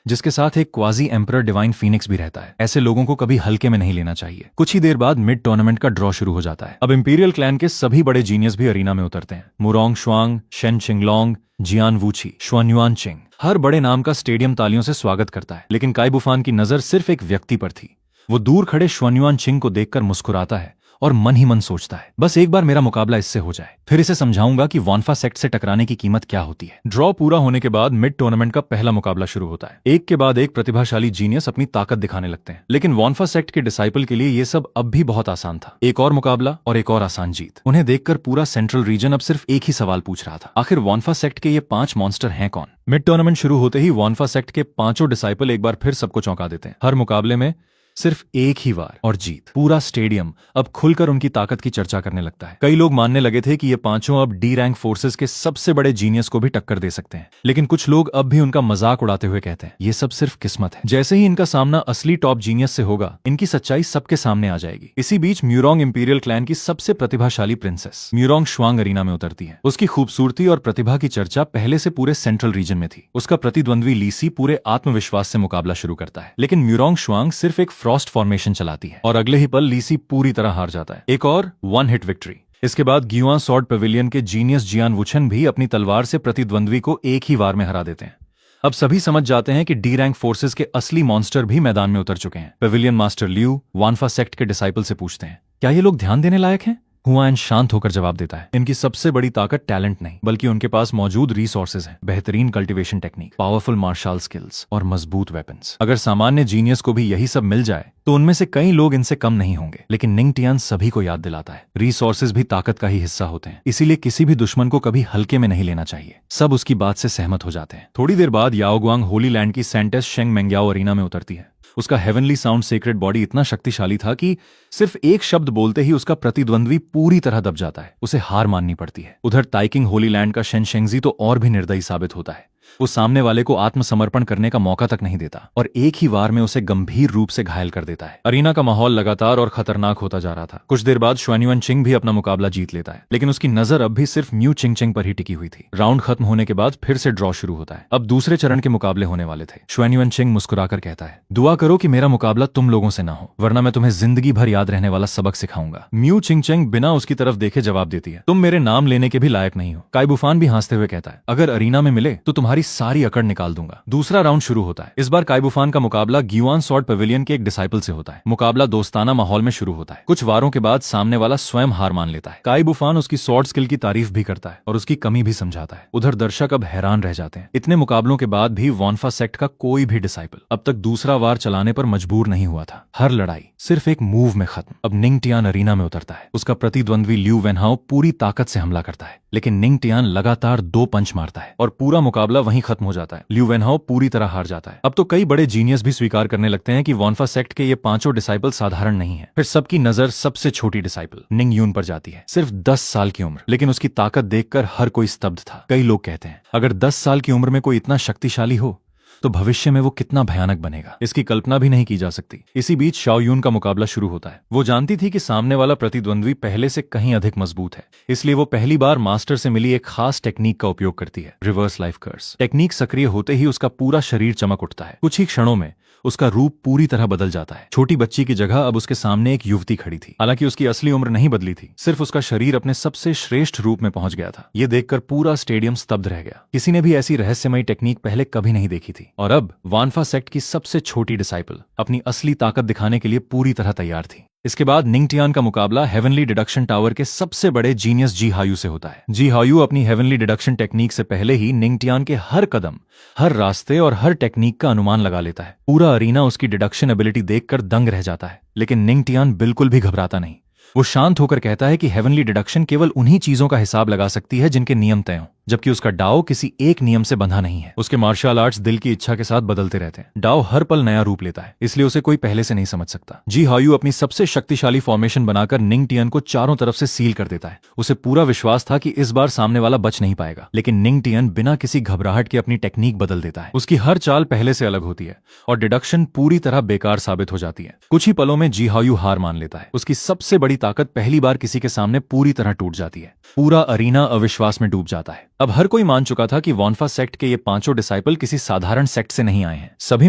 A: जिसके साथ एक क्वाजी एम्परर डिवाइन फीनिक्स भी रहता है। ऐसे लोगों को कभी हल्के में नहीं लेना चाहिए। कुछ ही देर बाद मिड टूर्नामेंट का ड्रॉ शुरू हो जाता है। अब इंपीरियल क्लैन के सभी बड़े जीनियस भी अरीना में उतरते हैं। मुरोंग शुआंग, शेन चिंगलोंग, जियान वूची, शुआनयुआन चिंग, हर बड़े नाम का स्टेडियम तालियों से स्वागत करता है। लेकिन काई बुफान की नजर सिर्फ एक व्यक्ति पर थी। वो दूर खड़े शुआनयुआन चिंग को देखकर मुस्कुराता है और मन ही मन सोचता है, बस एक बार मेरा मुकाबला इससे हो जाए, फिर इसे समझाऊंगा कि वानफा सेक्ट से टकराने की कीमत क्या होती है। ड्रॉ पूरा होने के बाद मिड टूर्नामेंट का पहला मुकाबला शुरू होता है। एक के बाद एक प्रतिभाशाली जीनियस अपनी ताकत दिखाने लगते हैं, लेकिन वानफा सेक्ट के डिसाइपल के लिए ये सब अब भी बहुत आसान था। एक और मुकाबला और एक और आसान जीत। उन्हें देखकर पूरा सेंट्रल रीजन अब सिर्फ एक ही सवाल पूछ रहा था, आखिर वानफा सेक्ट के ये 5 मॉन्स्टर हैं कौन? मिड टूर्नामेंट शुरू होते ही वानफा सेक्ट के 5 डिसाइपल एक बार फिर सबको चौंका देते हैं। हर मुकाबले में सिर्फ एक ही वार और जीत। पूरा स्टेडियम अब खुलकर उनकी ताकत की चर्चा करने लगता है। कई लोग मानने लगे थे कि ये पांचों अब डी रैंक फोर्सेस के सबसे बड़े जीनियस को भी टक्कर दे सकते हैं, लेकिन कुछ लोग अब भी उनका मजाक उड़ाते हुए कहते हैं, ये सब सिर्फ किस्मत है। जैसे ही इनका सामना असली टॉप जीनियस से होगा, इनकी सच्चाई सबके सामने आ जाएगी। इसी बीच म्यूरोंग इंपीरियल क्लैन की सबसे प्रतिभाशाली प्रिंसेस म्यूरोंग शुआंग अरीना में उतरती है। उसकी खूबसूरती और प्रतिभा की चर्चा पहले से पूरे सेंट्रल रीजन में थी। उसका प्रतिद्वंद्वी लीसी पूरे आत्मविश्वास से मुकाबला शुरू करता है, लेकिन म्यूरोंग शुआंग सिर्फ एक फ्रॉस्ट फॉर्मेशन चलाती है और अगले ही पल लीसी पूरी तरह हार जाता है। एक और 1 हिट विक्ट्री। इसके बाद ग्युआन सॉर्ड पेविलियन के जीनियस जियान वुचन भी अपनी तलवार से प्रतिद्वंद्वी को एक ही वार में हरा देते हैं। अब सभी समझ जाते हैं कि डी रैंक फोर्सेस के असली मॉन्स्टर भी मैदान में उतर चुके हैं। पेविलियन मास्टर लियू वानफा सेक्ट के डिसाइपल से पूछते हैं, क्या ये लोग ध्यान देने लायक हैं? हुआन शांत होकर जवाब देता है, इनकी सबसे बड़ी ताकत टैलेंट नहीं बल्कि उनके पास मौजूद रिसोर्सेज हैं, बेहतरीन cultivation technique, powerful martial skills और मजबूत वेपन्स। अगर सामान्य जीनियस को भी यही सब मिल जाए तो उनमें से कई लोग इनसे कम नहीं होंगे। लेकिन निंग टियान सभी को याद दिलाता है, रिसोर्सेज भी ताकत का ही हिस्सा होते हैं, इसीलिए किसी भी दुश्मन को कभी हल्के में नहीं लेना चाहिए। सब उसकी बात से सहमत हो जाते हैं। थोड़ी देर बाद याओगुआंग होली लैंड की सेंटेस शेंग मेंग्याओ अरीना में उतरती है। उसका हेवनली साउंड सीक्रेट बॉडी इतना शक्तिशाली था कि सिर्फ एक शब्द बोलते ही उसका प्रतिद्वंद्वी पूरी तरह दब जाता है, उसे हार माननी पड़ती है। उधर ताइकिंग होली लैंड का शेन शेंगजी तो और भी निर्दयी साबित होता है। वो सामने वाले को आत्मसमर्पण करने का मौका तक नहीं देता और एक ही वार में उसे गंभीर रूप से घायल कर देता है। अरीना का माहौल लगातार और खतरनाक होता जा रहा था। कुछ देर बाद शुआन्युआन चिंग भी अपना मुकाबला जीत लेता है, लेकिन उसकी नजर अब भी सिर्फ म्यू चिंगचेंग पर ही टिकी हुई थी। राउंड खत्म होने के बाद फिर से ड्रॉ शुरू होता है। अब दूसरे चरण के मुकाबले होने वाले थे। शुआन्युआन चिंग मुस्कुराकर कहता है, दुआ करो कि मेरा मुकाबला तुम लोगों से ना हो, वरना मैं तुम्हें जिंदगी भर याद रहने वाला सबक सिखाऊंगा। म्यू चिंगचेंग बिना उसकी तरफ देखे जवाब देती है, तुम मेरे नाम लेने के भी लायक नहीं हो। काई बुफान भी हंसते हुए कहता है, अगर अरीना में मिले तो तुम्हारी सारी अकड़ निकाल दूंगा। दूसरा राउंड शुरू होता है। इस बार काई बुफान का मुकाबला ग्युआन सॉर्ड पवेलियन के एक डिसाइपल से होता है। मुकाबला दोस्ताना माहौल में शुरू होता है। कुछ वारों के बाद सामने वाला स्वयं हार मान लेता है। काई बुफान उसकी सॉर्ड स्किल की तारीफ भी करता है और उसकी कमी भी समझाता है। उधर दर्शक अब हैरान रह जाते हैं। इतने मुकाबलों के बाद भी वॉनफा सेक्ट का कोई भी डिसाइपल अब तक दूसरा वार चलाने पर मजबूर नहीं हुआ था। हर लड़ाई सिर्फ एक मूव में खत्म। अब निंग टियान अरीना में उतरता है। उसका प्रतिद्वंद्वी ल्यू वेनहाओ पूरी ताकत से हमला करता है, लेकिन निंग टियान लगातार 2 पंच मारता है और पूरा मुकाबला वहीं खत्म हो जाता है। ल्यू वेनहाओ पूरी तरह हार जाता है। अब तो कई बड़े जीनियस भी स्वीकार करने लगते हैं कि वॉनफा सेक्ट के ये 5 डिसाइपल साधारण नहीं है। फिर सबकी नजर सबसे छोटी डिसाइपल निंग यून पर जाती है। सिर्फ 10 साल की उम्र, लेकिन उसकी ताकत देखकर हर कोई स्तब्ध था। कई लोग कहते हैं, अगर 10 साल की उम्र में कोई इतना शक्तिशाली हो तो भविष्य में वो कितना भयानक बनेगा, इसकी कल्पना भी नहीं की जा सकती। इसी बीच शाओ यून का मुकाबला शुरू होता है। वो जानती थी कि सामने वाला प्रतिद्वंद्वी पहले से कहीं अधिक मजबूत है, इसलिए वो पहली बार मास्टर से मिली एक खास टेक्निक का उपयोग करती है, रिवर्स लाइफ कर्स। टेक्निक सक्रिय होते ही उसका पूरा शरीर चमक उठता है। कुछ ही क्षणों में उसका रूप पूरी तरह बदल जाता है। छोटी बच्ची की जगह अब उसके सामने एक युवती खड़ी थी। हालांकि उसकी असली उम्र नहीं बदली थी, सिर्फ उसका शरीर अपने सबसे श्रेष्ठ रूप में पहुंच गया था। ये देखकर पूरा स्टेडियम स्तब्ध रह गया। किसी ने भी ऐसी रहस्यमयी टेक्निक पहले कभी नहीं देखी थी। और अब वानफा सेक्ट की सबसे छोटी डिसाइपल अपनी असली ताकत दिखाने के लिए पूरी तरह तैयार थी। इसके बाद निंग टियान का मुकाबला हेवनली डिडक्शन टावर के सबसे बड़े जीनियस जी हायू से होता है। जी हायू अपनी हेवनली डिडक्शन टेक्निक से पहले ही निंग टियान के हर कदम, हर रास्ते और हर टेक्निक का अनुमान लगा लेता है। पूरा अरीना उसकी डिडक्शन एबिलिटी देखकर दंग रह जाता है, लेकिन निंग टियान बिल्कुल भी घबराता नहीं। वो शांत होकर कहता है कि हेवनली डिडक्शन केवल उन्हीं चीजों का हिसाब लगा सकती है जिनके नियम तय हों, जबकि उसका डाओ किसी एक नियम से बंधा नहीं है। उसके मार्शल आर्ट्स दिल की इच्छा के साथ बदलते रहते हैं। डाओ हर पल नया रूप लेता है, इसलिए उसे कोई पहले से नहीं समझ सकता। जी हायू अपनी सबसे शक्तिशाली फॉर्मेशन बनाकर निंग टियान को चारों तरफ से सील कर देता है। उसे पूरा विश्वास था कि इस बार सामने वाला बच नहीं पाएगा, लेकिन निंग टियान बिना किसी घबराहट के अपनी टेक्निक बदल देता है। उसकी हर चाल पहले से अलग होती है और डिडक्शन पूरी तरह बेकार साबित हो जाती है। कुछ ही पलों में जी हायू हार मान लेता है। उसकी सबसे बड़ी ताकत पहली बार किसी के सामने पूरी तरह टूट जाती है। पूरा अरीना अविश्वास में डूब जाता है। अब हर कोई मान चुका था कि वॉनफा सेक्ट के ये 5 डिसाइपल किसी साधारण सेक्ट से नहीं आए हैं। सभी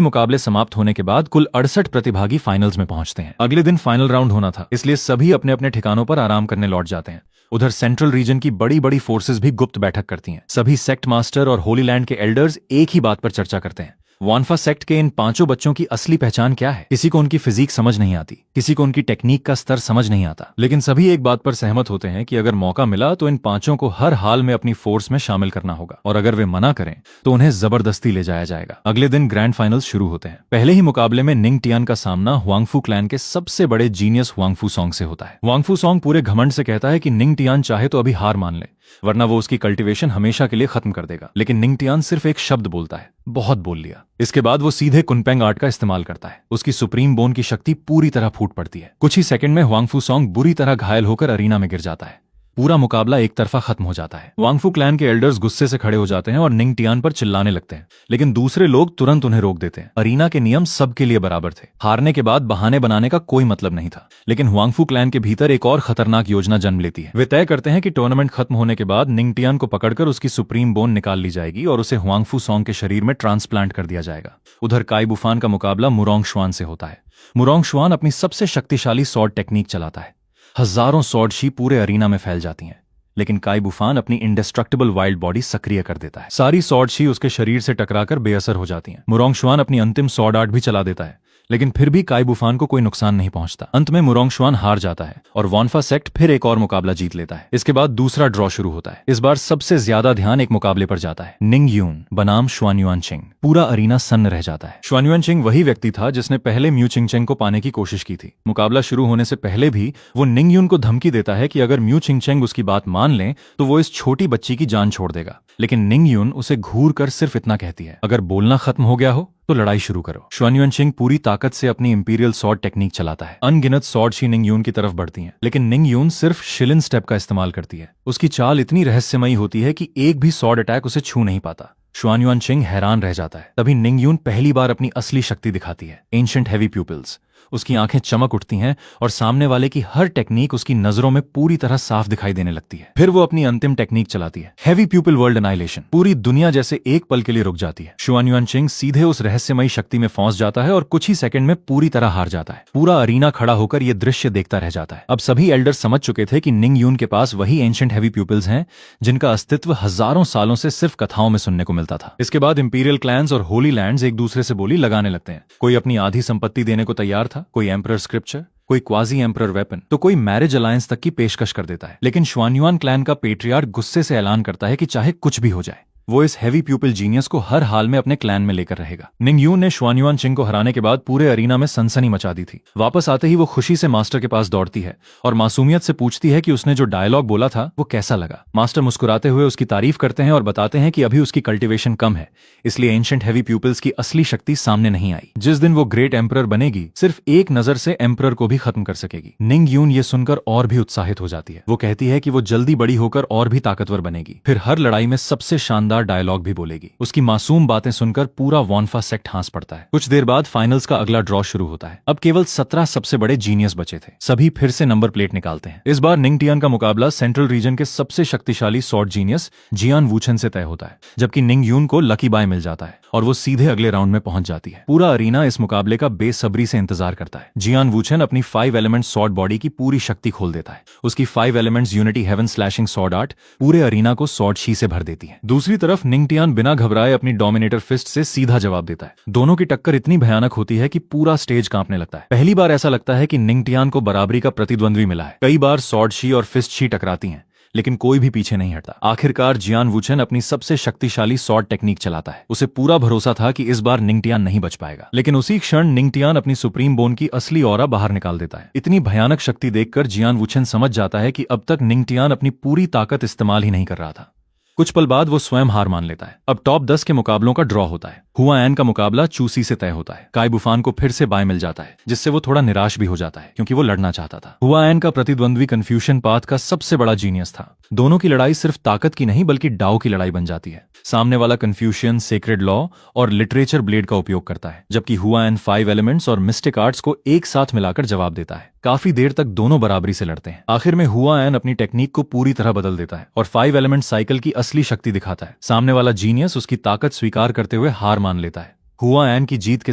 A: मुकाबले समाप्त होने के बाद कुल 68 प्रतिभागी फाइनल्स में पहुंचते हैं। अगले दिन फाइनल राउंड होना था, इसलिए सभी अपने अपने ठिकानों पर आराम करने लौट जाते हैं। उधर सेंट्रल रीजन की बड़ी बड़ी फोर्सेस भी गुप्त बैठक करती हैं। सभी सेक्ट मास्टर और होली लैंड के एल्डर्स एक ही बात पर चर्चा करते हैं, वॉनफा सेक्ट के इन 5 बच्चों की असली पहचान क्या है। किसी को उनकी फिजिक समझ नहीं आती, किसी को उनकी टेक्निक का स्तर समझ नहीं आता, लेकिन सभी एक बात पर सहमत होते हैं कि अगर मौका मिला तो इन 5 को हर हाल में अपनी फोर्स में शामिल करना होगा, और अगर वे मना करें तो उन्हें जबरदस्ती ले जाया जाएगा। अगले दिन ग्रैंड फाइनल्स शुरू होते हैं। पहले ही मुकाबले में निंग टियान का सामना हुआंगफू क्लैन के सबसे बड़े जीनियस हुआंगफू सॉन्ग से होता है। हुआंगफू सॉन्ग पूरे घमंड से कहता है कि निंग टियान चाहे तो अभी हार मान ले, वरना वो उसकी कल्टीवेशन हमेशा के लिए खत्म कर देगा। लेकिन निंग टियान सिर्फ एक शब्द बोलता है, बहुत बोल लिया। इसके बाद वो सीधे कुनपेंग आर्ट का इस्तेमाल करता है। उसकी सुप्रीम बोन की शक्ति पूरी तरह फूट पड़ती है। कुछ ही सेकंड में हुआंगफू सॉन्ग बुरी तरह घायल होकर अरीना में गिर जाता है। पूरा मुकाबला एक तरफा खत्म हो जाता है। वांगफू क्लैन के एल्डर्स गुस्से से खड़े हो जाते हैं और निंग टियान पर चिल्लाने लगते हैं, लेकिन दूसरे लोग तुरंत उन्हें रोक देते हैं। अरीना के नियम सबके लिए बराबर थे। हारने के बाद बहाने बनाने का कोई मतलब नहीं था। लेकिन हुआंगफू क्लैन के भीतर एक और खतरनाक योजना जन्म लेती है। वे तय करते हैं कि टूर्नामेंट खत्म होने के बाद निंग टियान को पकड़कर उसकी सुप्रीम बोन निकाल ली जाएगी और उसे हुआंगफू सॉन्ग के शरीर में ट्रांसप्लांट कर दिया जाएगा। उधर काई बुफान का मुकाबला मुरोंग शुआन से होता है। मुरोंग शुआन अपनी सबसे शक्तिशाली सॉर्ड टेक्निक चलाता है। हजारों सॉर्ड शी पूरे अरीना में फैल जाती हैं, लेकिन काई बुफान अपनी इंडेस्ट्रक्टिबल वाइल्ड बॉडी सक्रिय कर देता है। सारी सॉर्ड शी उसके शरीर से टकराकर बेअसर हो जाती हैं। मुरोंग शुआन अपनी अंतिम सॉर्ड आर्ट भी चला देता है, लेकिन फिर भी काई बुफान को कोई नुकसान नहीं पहुंचता। अंत में मुरोंगशुआन हार जाता है और वॉनफा सेक्ट फिर एक और मुकाबला जीत लेता है। इसके बाद दूसरा ड्रॉ शुरू होता है। इस बार सबसे ज्यादा ध्यान एक मुकाबले पर जाता है, निंग यून बनाम शुआनयुआनचिंग। पूरा अरीना सन्न रह जाता है। शुआनयुआनचिंग वही व्यक्ति था जिसने पहले म्यू चिंगचेंग को पाने की कोशिश की थी। मुकाबला शुरू होने से पहले भी वो निंग यून को धमकी देता है कि अगर म्यू चिंगचेंग उसकी बात मान ले तो वो इस छोटी बच्ची की जान छोड़ देगा। लेकिन निंग यून उसे घूर कर सिर्फ इतना कहती है, अगर बोलना खत्म हो गया हो तो लड़ाई शुरू करो। शुआनयुआनचिंग पूरी ताकत से अपनी इंपीरियल सॉर्ड टेक्निक चलाता है। अनगिनत सॉर्ड शी निंग यून की तरफ बढ़ती हैं, लेकिन निंग यून सिर्फ शिलिन स्टेप का इस्तेमाल करती है। उसकी चाल इतनी रहस्यमयी होती है कि एक भी सॉर्ड अटैक उसे छू नहीं पाता। शुआनयुआनचिंग हैरान रह जाता है। तभी निंग यून पहली बार अपनी असली शक्ति दिखाती है, एंशिएंट हेवी प्यूपिल्स। उसकी आंखें चमक उठती हैं और सामने वाले की हर टेक्निक उसकी नजरों में पूरी तरह साफ दिखाई देने लगती है। फिर वो अपनी अंतिम टेक्निक चलाती है, हेवी प्यूपिल वर्ल्ड एनाइलेशन। पूरी दुनिया जैसे एक पल के लिए रुक जाती है। शुआनयुआनचिंग सीधे उस रहस्यमयी शक्ति में फंस जाता है और कुछ ही सेकंड में पूरी तरह हार जाता है। पूरा अरीना खड़ा होकर यह दृश्य देखता रह जाता है। अब सभी एल्डर्स समझ चुके थे कि निंग यून के पास वही एंशिएंट हेवी प्यूपिल्स हैं जिनका अस्तित्व हजारों सालों से सिर्फ कथाओं में सुनने को मिलता था। इसके बाद इंपीरियल क्लैंस और होली लैंड्स एक दूसरे से बोली लगाने लगते हैं। कोई अपनी आधी संपत्ति देने को तैयार था, कोई एम्परर स्क्रिप्चर, कोई क्वाजी एम्परर वेपन, तो कोई मैरिज अलायंस तक की पेशकश कर देता है। लेकिन शुआनयुआन क्लैन का पेट्रियार्क गुस्से से ऐलान करता है कि चाहे कुछ भी हो जाए वो इस हेवी प्यूपिल जीनियस को हर हाल में अपने क्लैन में लेकर रहेगा। निंग यून ने शुआनयुआनचिंग को हराने के बाद पूरे अरीना में सनसनी मचा दी थी। वापस आते ही वो खुशी से मास्टर के पास दौड़ती है और मासूमियत से पूछती है कि उसने जो डायलॉग बोला था वो कैसा लगा। मास्टर मुस्कुराते हुए उसकी तारीफ करते हैं और बताते हैं कि अभी उसकी कल्टीवेशन कम है, इसलिए एंशिएंट हेवी प्यूपिल्स की असली शक्ति सामने नहीं आई। जिस दिन वो ग्रेट एम्परर बनेगी सिर्फ एक नजर से एम्परर को भी खत्म कर सकेगी। निंग यून ये सुनकर और भी उत्साहित हो जाती है। वो कहती है कि वो जल्दी बड़ी होकर और भी ताकतवर बनेगी, फिर हर लड़ाई में सबसे शानदार डायलॉग भी बोलेगी। उसकी मासूम बातें सुनकर पूरा वॉनफा सेक्ट हंस पड़ता है। कुछ देर बाद फाइनल्स का अगला ड्रॉ शुरू होता है। अब केवल 17 सबसे बड़े जीनियस बचे थे। सभी फिर से नंबर प्लेट निकालते हैं। इस बार निंगटियान का मुकाबला सेंट्रल रीजन के सबसे शक्तिशाली सॉर्ड जीनियस जियान वूचन से तय होता है, जबकि निंग यून को लकी बाय मिल जाता है और वो सीधे अगले राउंड में पहुंच जाती है। पूरा अरीना इस मुकाबले का बेसब्री से इंतजार करता है। जियान वूचन अपनी 5 एलिमेंट सॉर्ड बॉडी की पूरी शक्ति खोल देता है। उसकी 5 elements unity heaven slashing sword art पूरे अरीना को सॉर्ड शी से भर देती है। दूसरी तरफ निंगटियान बिना घबराए अपनी डोमिनेटर फिस्ट से सीधा जवाब देता है। दोनों की टक्कर इतनी भयानक होती है कि पूरा स्टेज कांपने लगता है। पहली बार ऐसा लगता है कि निंगटियान को बराबरी का प्रतिद्वंद्वी मिला है। कई बार सॉर्ड शी और फिस्ट शी टकराती हैं, लेकिन कोई भी पीछे नहीं हटता। आखिरकार जियान वूचन अपनी सबसे शक्तिशाली सॉर्ड टेक्निक चलाता है। उसे पूरा भरोसा था कि इस बार निंगटियान नहीं बच पाएगा, लेकिन उसी क्षण निंगटियान अपनी सुप्रीम बोन की असली ऑरा बाहर निकाल देता है। इतनी भयानक शक्ति देखकर जियान वूचन समझ जाता है कि अब तक निंगटियान अपनी पूरी ताकत इस्तेमाल ही नहीं कर रहा था। कुछ पल बाद वो स्वयं हार मान लेता है। अब टॉप 10 के मुकाबलों का ड्रॉ होता है। हुआएन का मुकाबला चूसी से तय होता है। काई बुफान को फिर से बाय मिल जाता है, जिससे वो थोड़ा निराश भी हो जाता है क्योंकि वो लड़ना चाहता था। हुआएन का प्रतिद्वंद्वी कन्फ्यूशन पाथ का सबसे बड़ा जीनियस था। दोनों की लड़ाई सिर्फ ताकत की नहीं बल्कि डाओ की लड़ाई बन जाती है। सामने वाला कन्फ्यूशियन सेक्रेड लॉ और लिटरेचर ब्लेड का उपयोग करता है, जबकि हुआएन 5 एलिमेंट्स और मिस्टिक आर्ट्स को एक साथ मिलाकर जवाब देता है। काफी देर तक दोनों बराबरी से लड़ते हैं। आखिर में हुआएन अपनी टेक्निक को पूरी तरह बदल देता है और 5 एलिमेंट साइकिल की असली शक्ति दिखाता है। सामने वाला जीनियस उसकी ताकत स्वीकार करते हुए हार मान लेता है। हुआएन की जीत के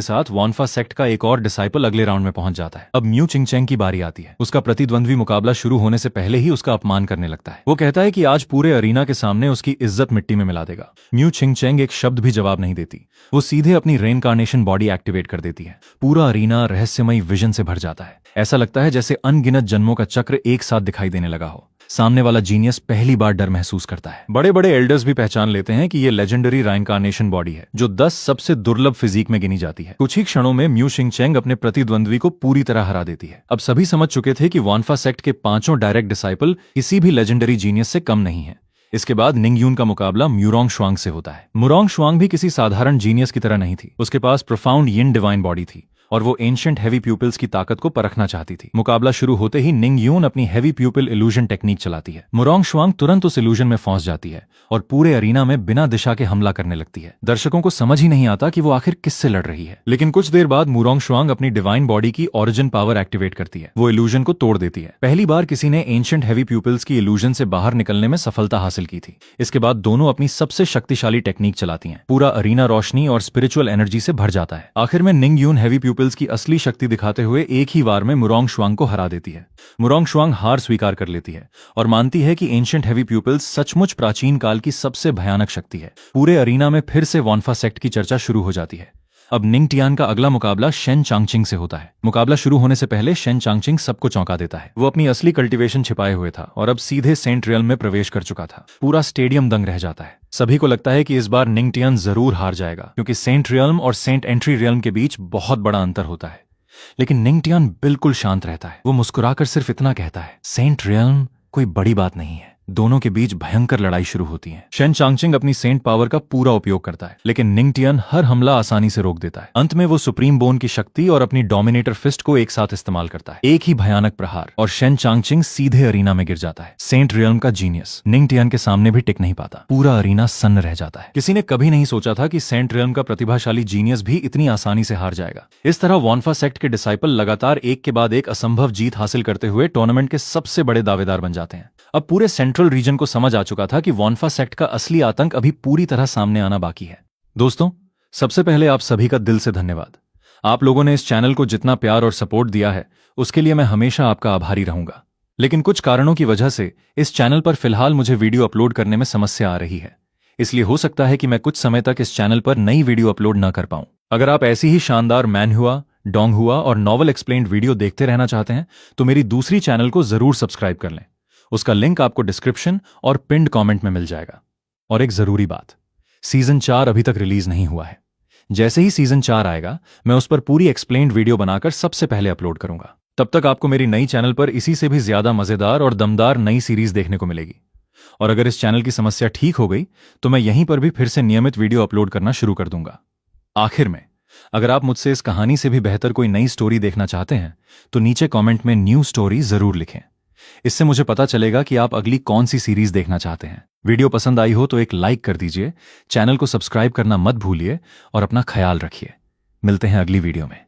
A: साथ वॉनफा सेक्ट का एक और डिसाइपल अगले राउंड में पहुंच जाता है। अब म्यू चिंगचेंग की बारी आती है। उसका प्रतिद्वंद्वी मुकाबला शुरू होने से पहले ही उसका अपमान करने लगता है। वो कहता है कि आज पूरे अरीना के सामने उसकी इज्जत मिट्टी में मिला देगा। म्यू चिंगचेंग एक शब्द भी जवाब नहीं देती। वो सीधे अपनी रेनकार्नेशन बॉडी एक्टिवेट कर देती है। पूरा अरीना रहस्यमयी विजन से भर जाता है। ऐसा लगता है जैसे अनगिनत जन्मों का चक्र एक साथ दिखाई देने लगा हो। सामने वाला जीनियस पहली बार डर महसूस करता है। बड़े बड़े एल्डर्स भी पहचान लेते हैं कि ये लेजेंडरी राइनकार्नेशन बॉडी है, जो 10 सबसे दुर्लभ फिजिक में गिनी जाती है। कुछ ही क्षणों में म्यू चिंगचेंग अपने प्रतिद्वंद्वी को पूरी तरह हरा देती है। अब सभी समझ चुके थे कि वॉनफा सेक्ट के 5 डायरेक्ट डिसाइपल किसी भी लेजेंडरी जीनियस से कम नहीं है। इसके बाद निंग यून का मुकाबला म्यूरोंगशुआंग से होता है। मुरोंगशुआंग भी किसी साधारण जीनियस की तरह नहीं थी। उसके पास प्रोफाउंड यिन डिवाइन बॉडी थी और वो एंशिएंट हेवी प्यूपिल्स की ताकत को परखना चाहती थी। मुकाबला शुरू होते ही निंग यून अपनी हेवी प्यूपिल इल्यूजन टेक्निक चलाती है। मुरोंगशुआंग तुरंत उस इल्यूजन में फंस जाती है और पूरे अरीना में बिना दिशा के हमला करने लगती है। दर्शकों को समझ ही नहीं आता कि वो आखिर किससे लड़ रही है। लेकिन कुछ देर बाद मुरोंगशुआंग अपनी डिवाइन बॉडी की ओरिजिन पावर एक्टिवेट करती है। वो इल्यूजन को तोड़ देती है। पहली बार किसी ने एंशिएंट हेवी प्यूपिल्स की इल्यूजन से बाहर निकलने में सफलता हासिल की थी। इसके बाद दोनों अपनी सबसे शक्तिशाली टेक्निक चलाती हैं। पूरा अरीना रोशनी और स्पिरिचुअल एनर्जी से भर जाता है। आखिर में निंग यून हेवी प्यूपिल्स की असली दिखाते हुए एक ही वार में मुरोंगशुआंग को हरा देती है। मुरोंगशुआंग हार स्वीकार कर लेती है और मानती है कि एंशिएंट हेवी प्यूपिल्स सचमुच प्राचीन काल की सबसे भयानक शक्ति है। पूरे अरीना में फिर से वॉनफा सेक्ट की चर्चा शुरू हो जाती है। अब निंग टियान का अगला मुकाबला शेन चांगचिंग से होता है। मुकाबला शुरू होने से पहले शेन चांगचिंग सबको चौंका देता है। वो अपनी असली कल्टीवेशन छिपाए हुए था और अब सीधे सेंट रियल में प्रवेश कर चुका था। पूरा स्टेडियम दंग रह जाता है। सभी को लगता है कि इस बार निंग टियान जरूर हार जाएगा, क्योंकि सेंट रियल्म और सेंट एंट्री रियल्म के बीच बहुत बड़ा अंतर होता है। लेकिन निंग टियान बिल्कुल शांत रहता है। वो मुस्कुराकर सिर्फ इतना कहता है, सेंट रियल्म कोई बड़ी बात नहीं है। दोनों के बीच भयंकर लड़ाई शुरू होती है। शेन चांगचिंग अपनी सेंट पावर का पूरा उपयोग करता है, लेकिन निंग टियान हर हमला आसानी से रोक देता है। अंत में वो सुप्रीम बोन की शक्ति और अपनी डोमिनेटर फिस्ट को एक साथ इस्तेमाल करता है। एक ही भयानक प्रहार और शेन चांगचिंग सीधे अरीना में गिर जाता है। सेंट रियल्म का जीनियस निंग टियान के सामने भी टिक नहीं पाता। पूरा अरीना सन्न रह जाता है। किसी ने कभी नहीं सोचा था कि सेंट रियल्म का प्रतिभाशाली जीनियस भी इतनी आसानी से हार जाएगा। इस तरह वॉन्फा सेक्ट के डिसाइपल लगातार एक के बाद एक असंभव जीत हासिल करते हुए टूर्नामेंट के सबसे बड़े दावेदार बन जाते हैं। अब पूरे सेंट्रल रीजन को समझ आ चुका था कि वॉन्फा सेक्ट का असली आतंक अभी पूरी तरह सामने आना बाकी है। दोस्तों, सबसे पहले आप सभी का दिल से धन्यवाद। आप लोगों ने इस चैनल को जितना प्यार और सपोर्ट दिया है, उसके लिए मैं हमेशा आपका आभारी रहूंगा। लेकिन कुछ कारणों की वजह से इस चैनल पर फिलहाल मुझे वीडियो अपलोड करने में समस्या आ रही है। इसलिए हो सकता है कि मैं कुछ समय तक इस चैनल पर नई वीडियो अपलोड न कर पाऊं। अगर आप ऐसी ही शानदार मैन हुआ, डोंग हुआ और नॉवल एक्सप्लेन्ड वीडियो देखते रहना चाहते हैं तो मेरी दूसरी चैनल को जरूर सब्सक्राइब कर लें। उसका लिंक आपको डिस्क्रिप्शन और पिंड कमेंट में मिल जाएगा। और एक जरूरी बात, सीजन 4 अभी तक रिलीज नहीं हुआ है। जैसे ही सीजन 4 आएगा, मैं उस पर पूरी एक्सप्लेन्ड वीडियो बनाकर सबसे पहले अपलोड करूंगा। तब तक आपको मेरी नई चैनल पर इसी से भी ज्यादा मजेदार और दमदार नई सीरीज देखने को मिलेगी। और अगर इस चैनल की समस्या ठीक हो गई तो मैं यहीं पर भी फिर से नियमित वीडियो अपलोड करना शुरू कर दूंगा। आखिर में, अगर आप मुझसे इस कहानी से भी बेहतर कोई नई स्टोरी देखना चाहते हैं तो नीचे कमेंट में न्यू स्टोरी जरूर लिखें। इससे मुझे पता चलेगा कि आप अगली कौन सी सीरीज देखना चाहते हैं। वीडियो पसंद आई हो तो एक लाइक कर दीजिए, चैनल को सब्सक्राइब करना मत भूलिए और अपना ख्याल रखिए। मिलते हैं अगली वीडियो में।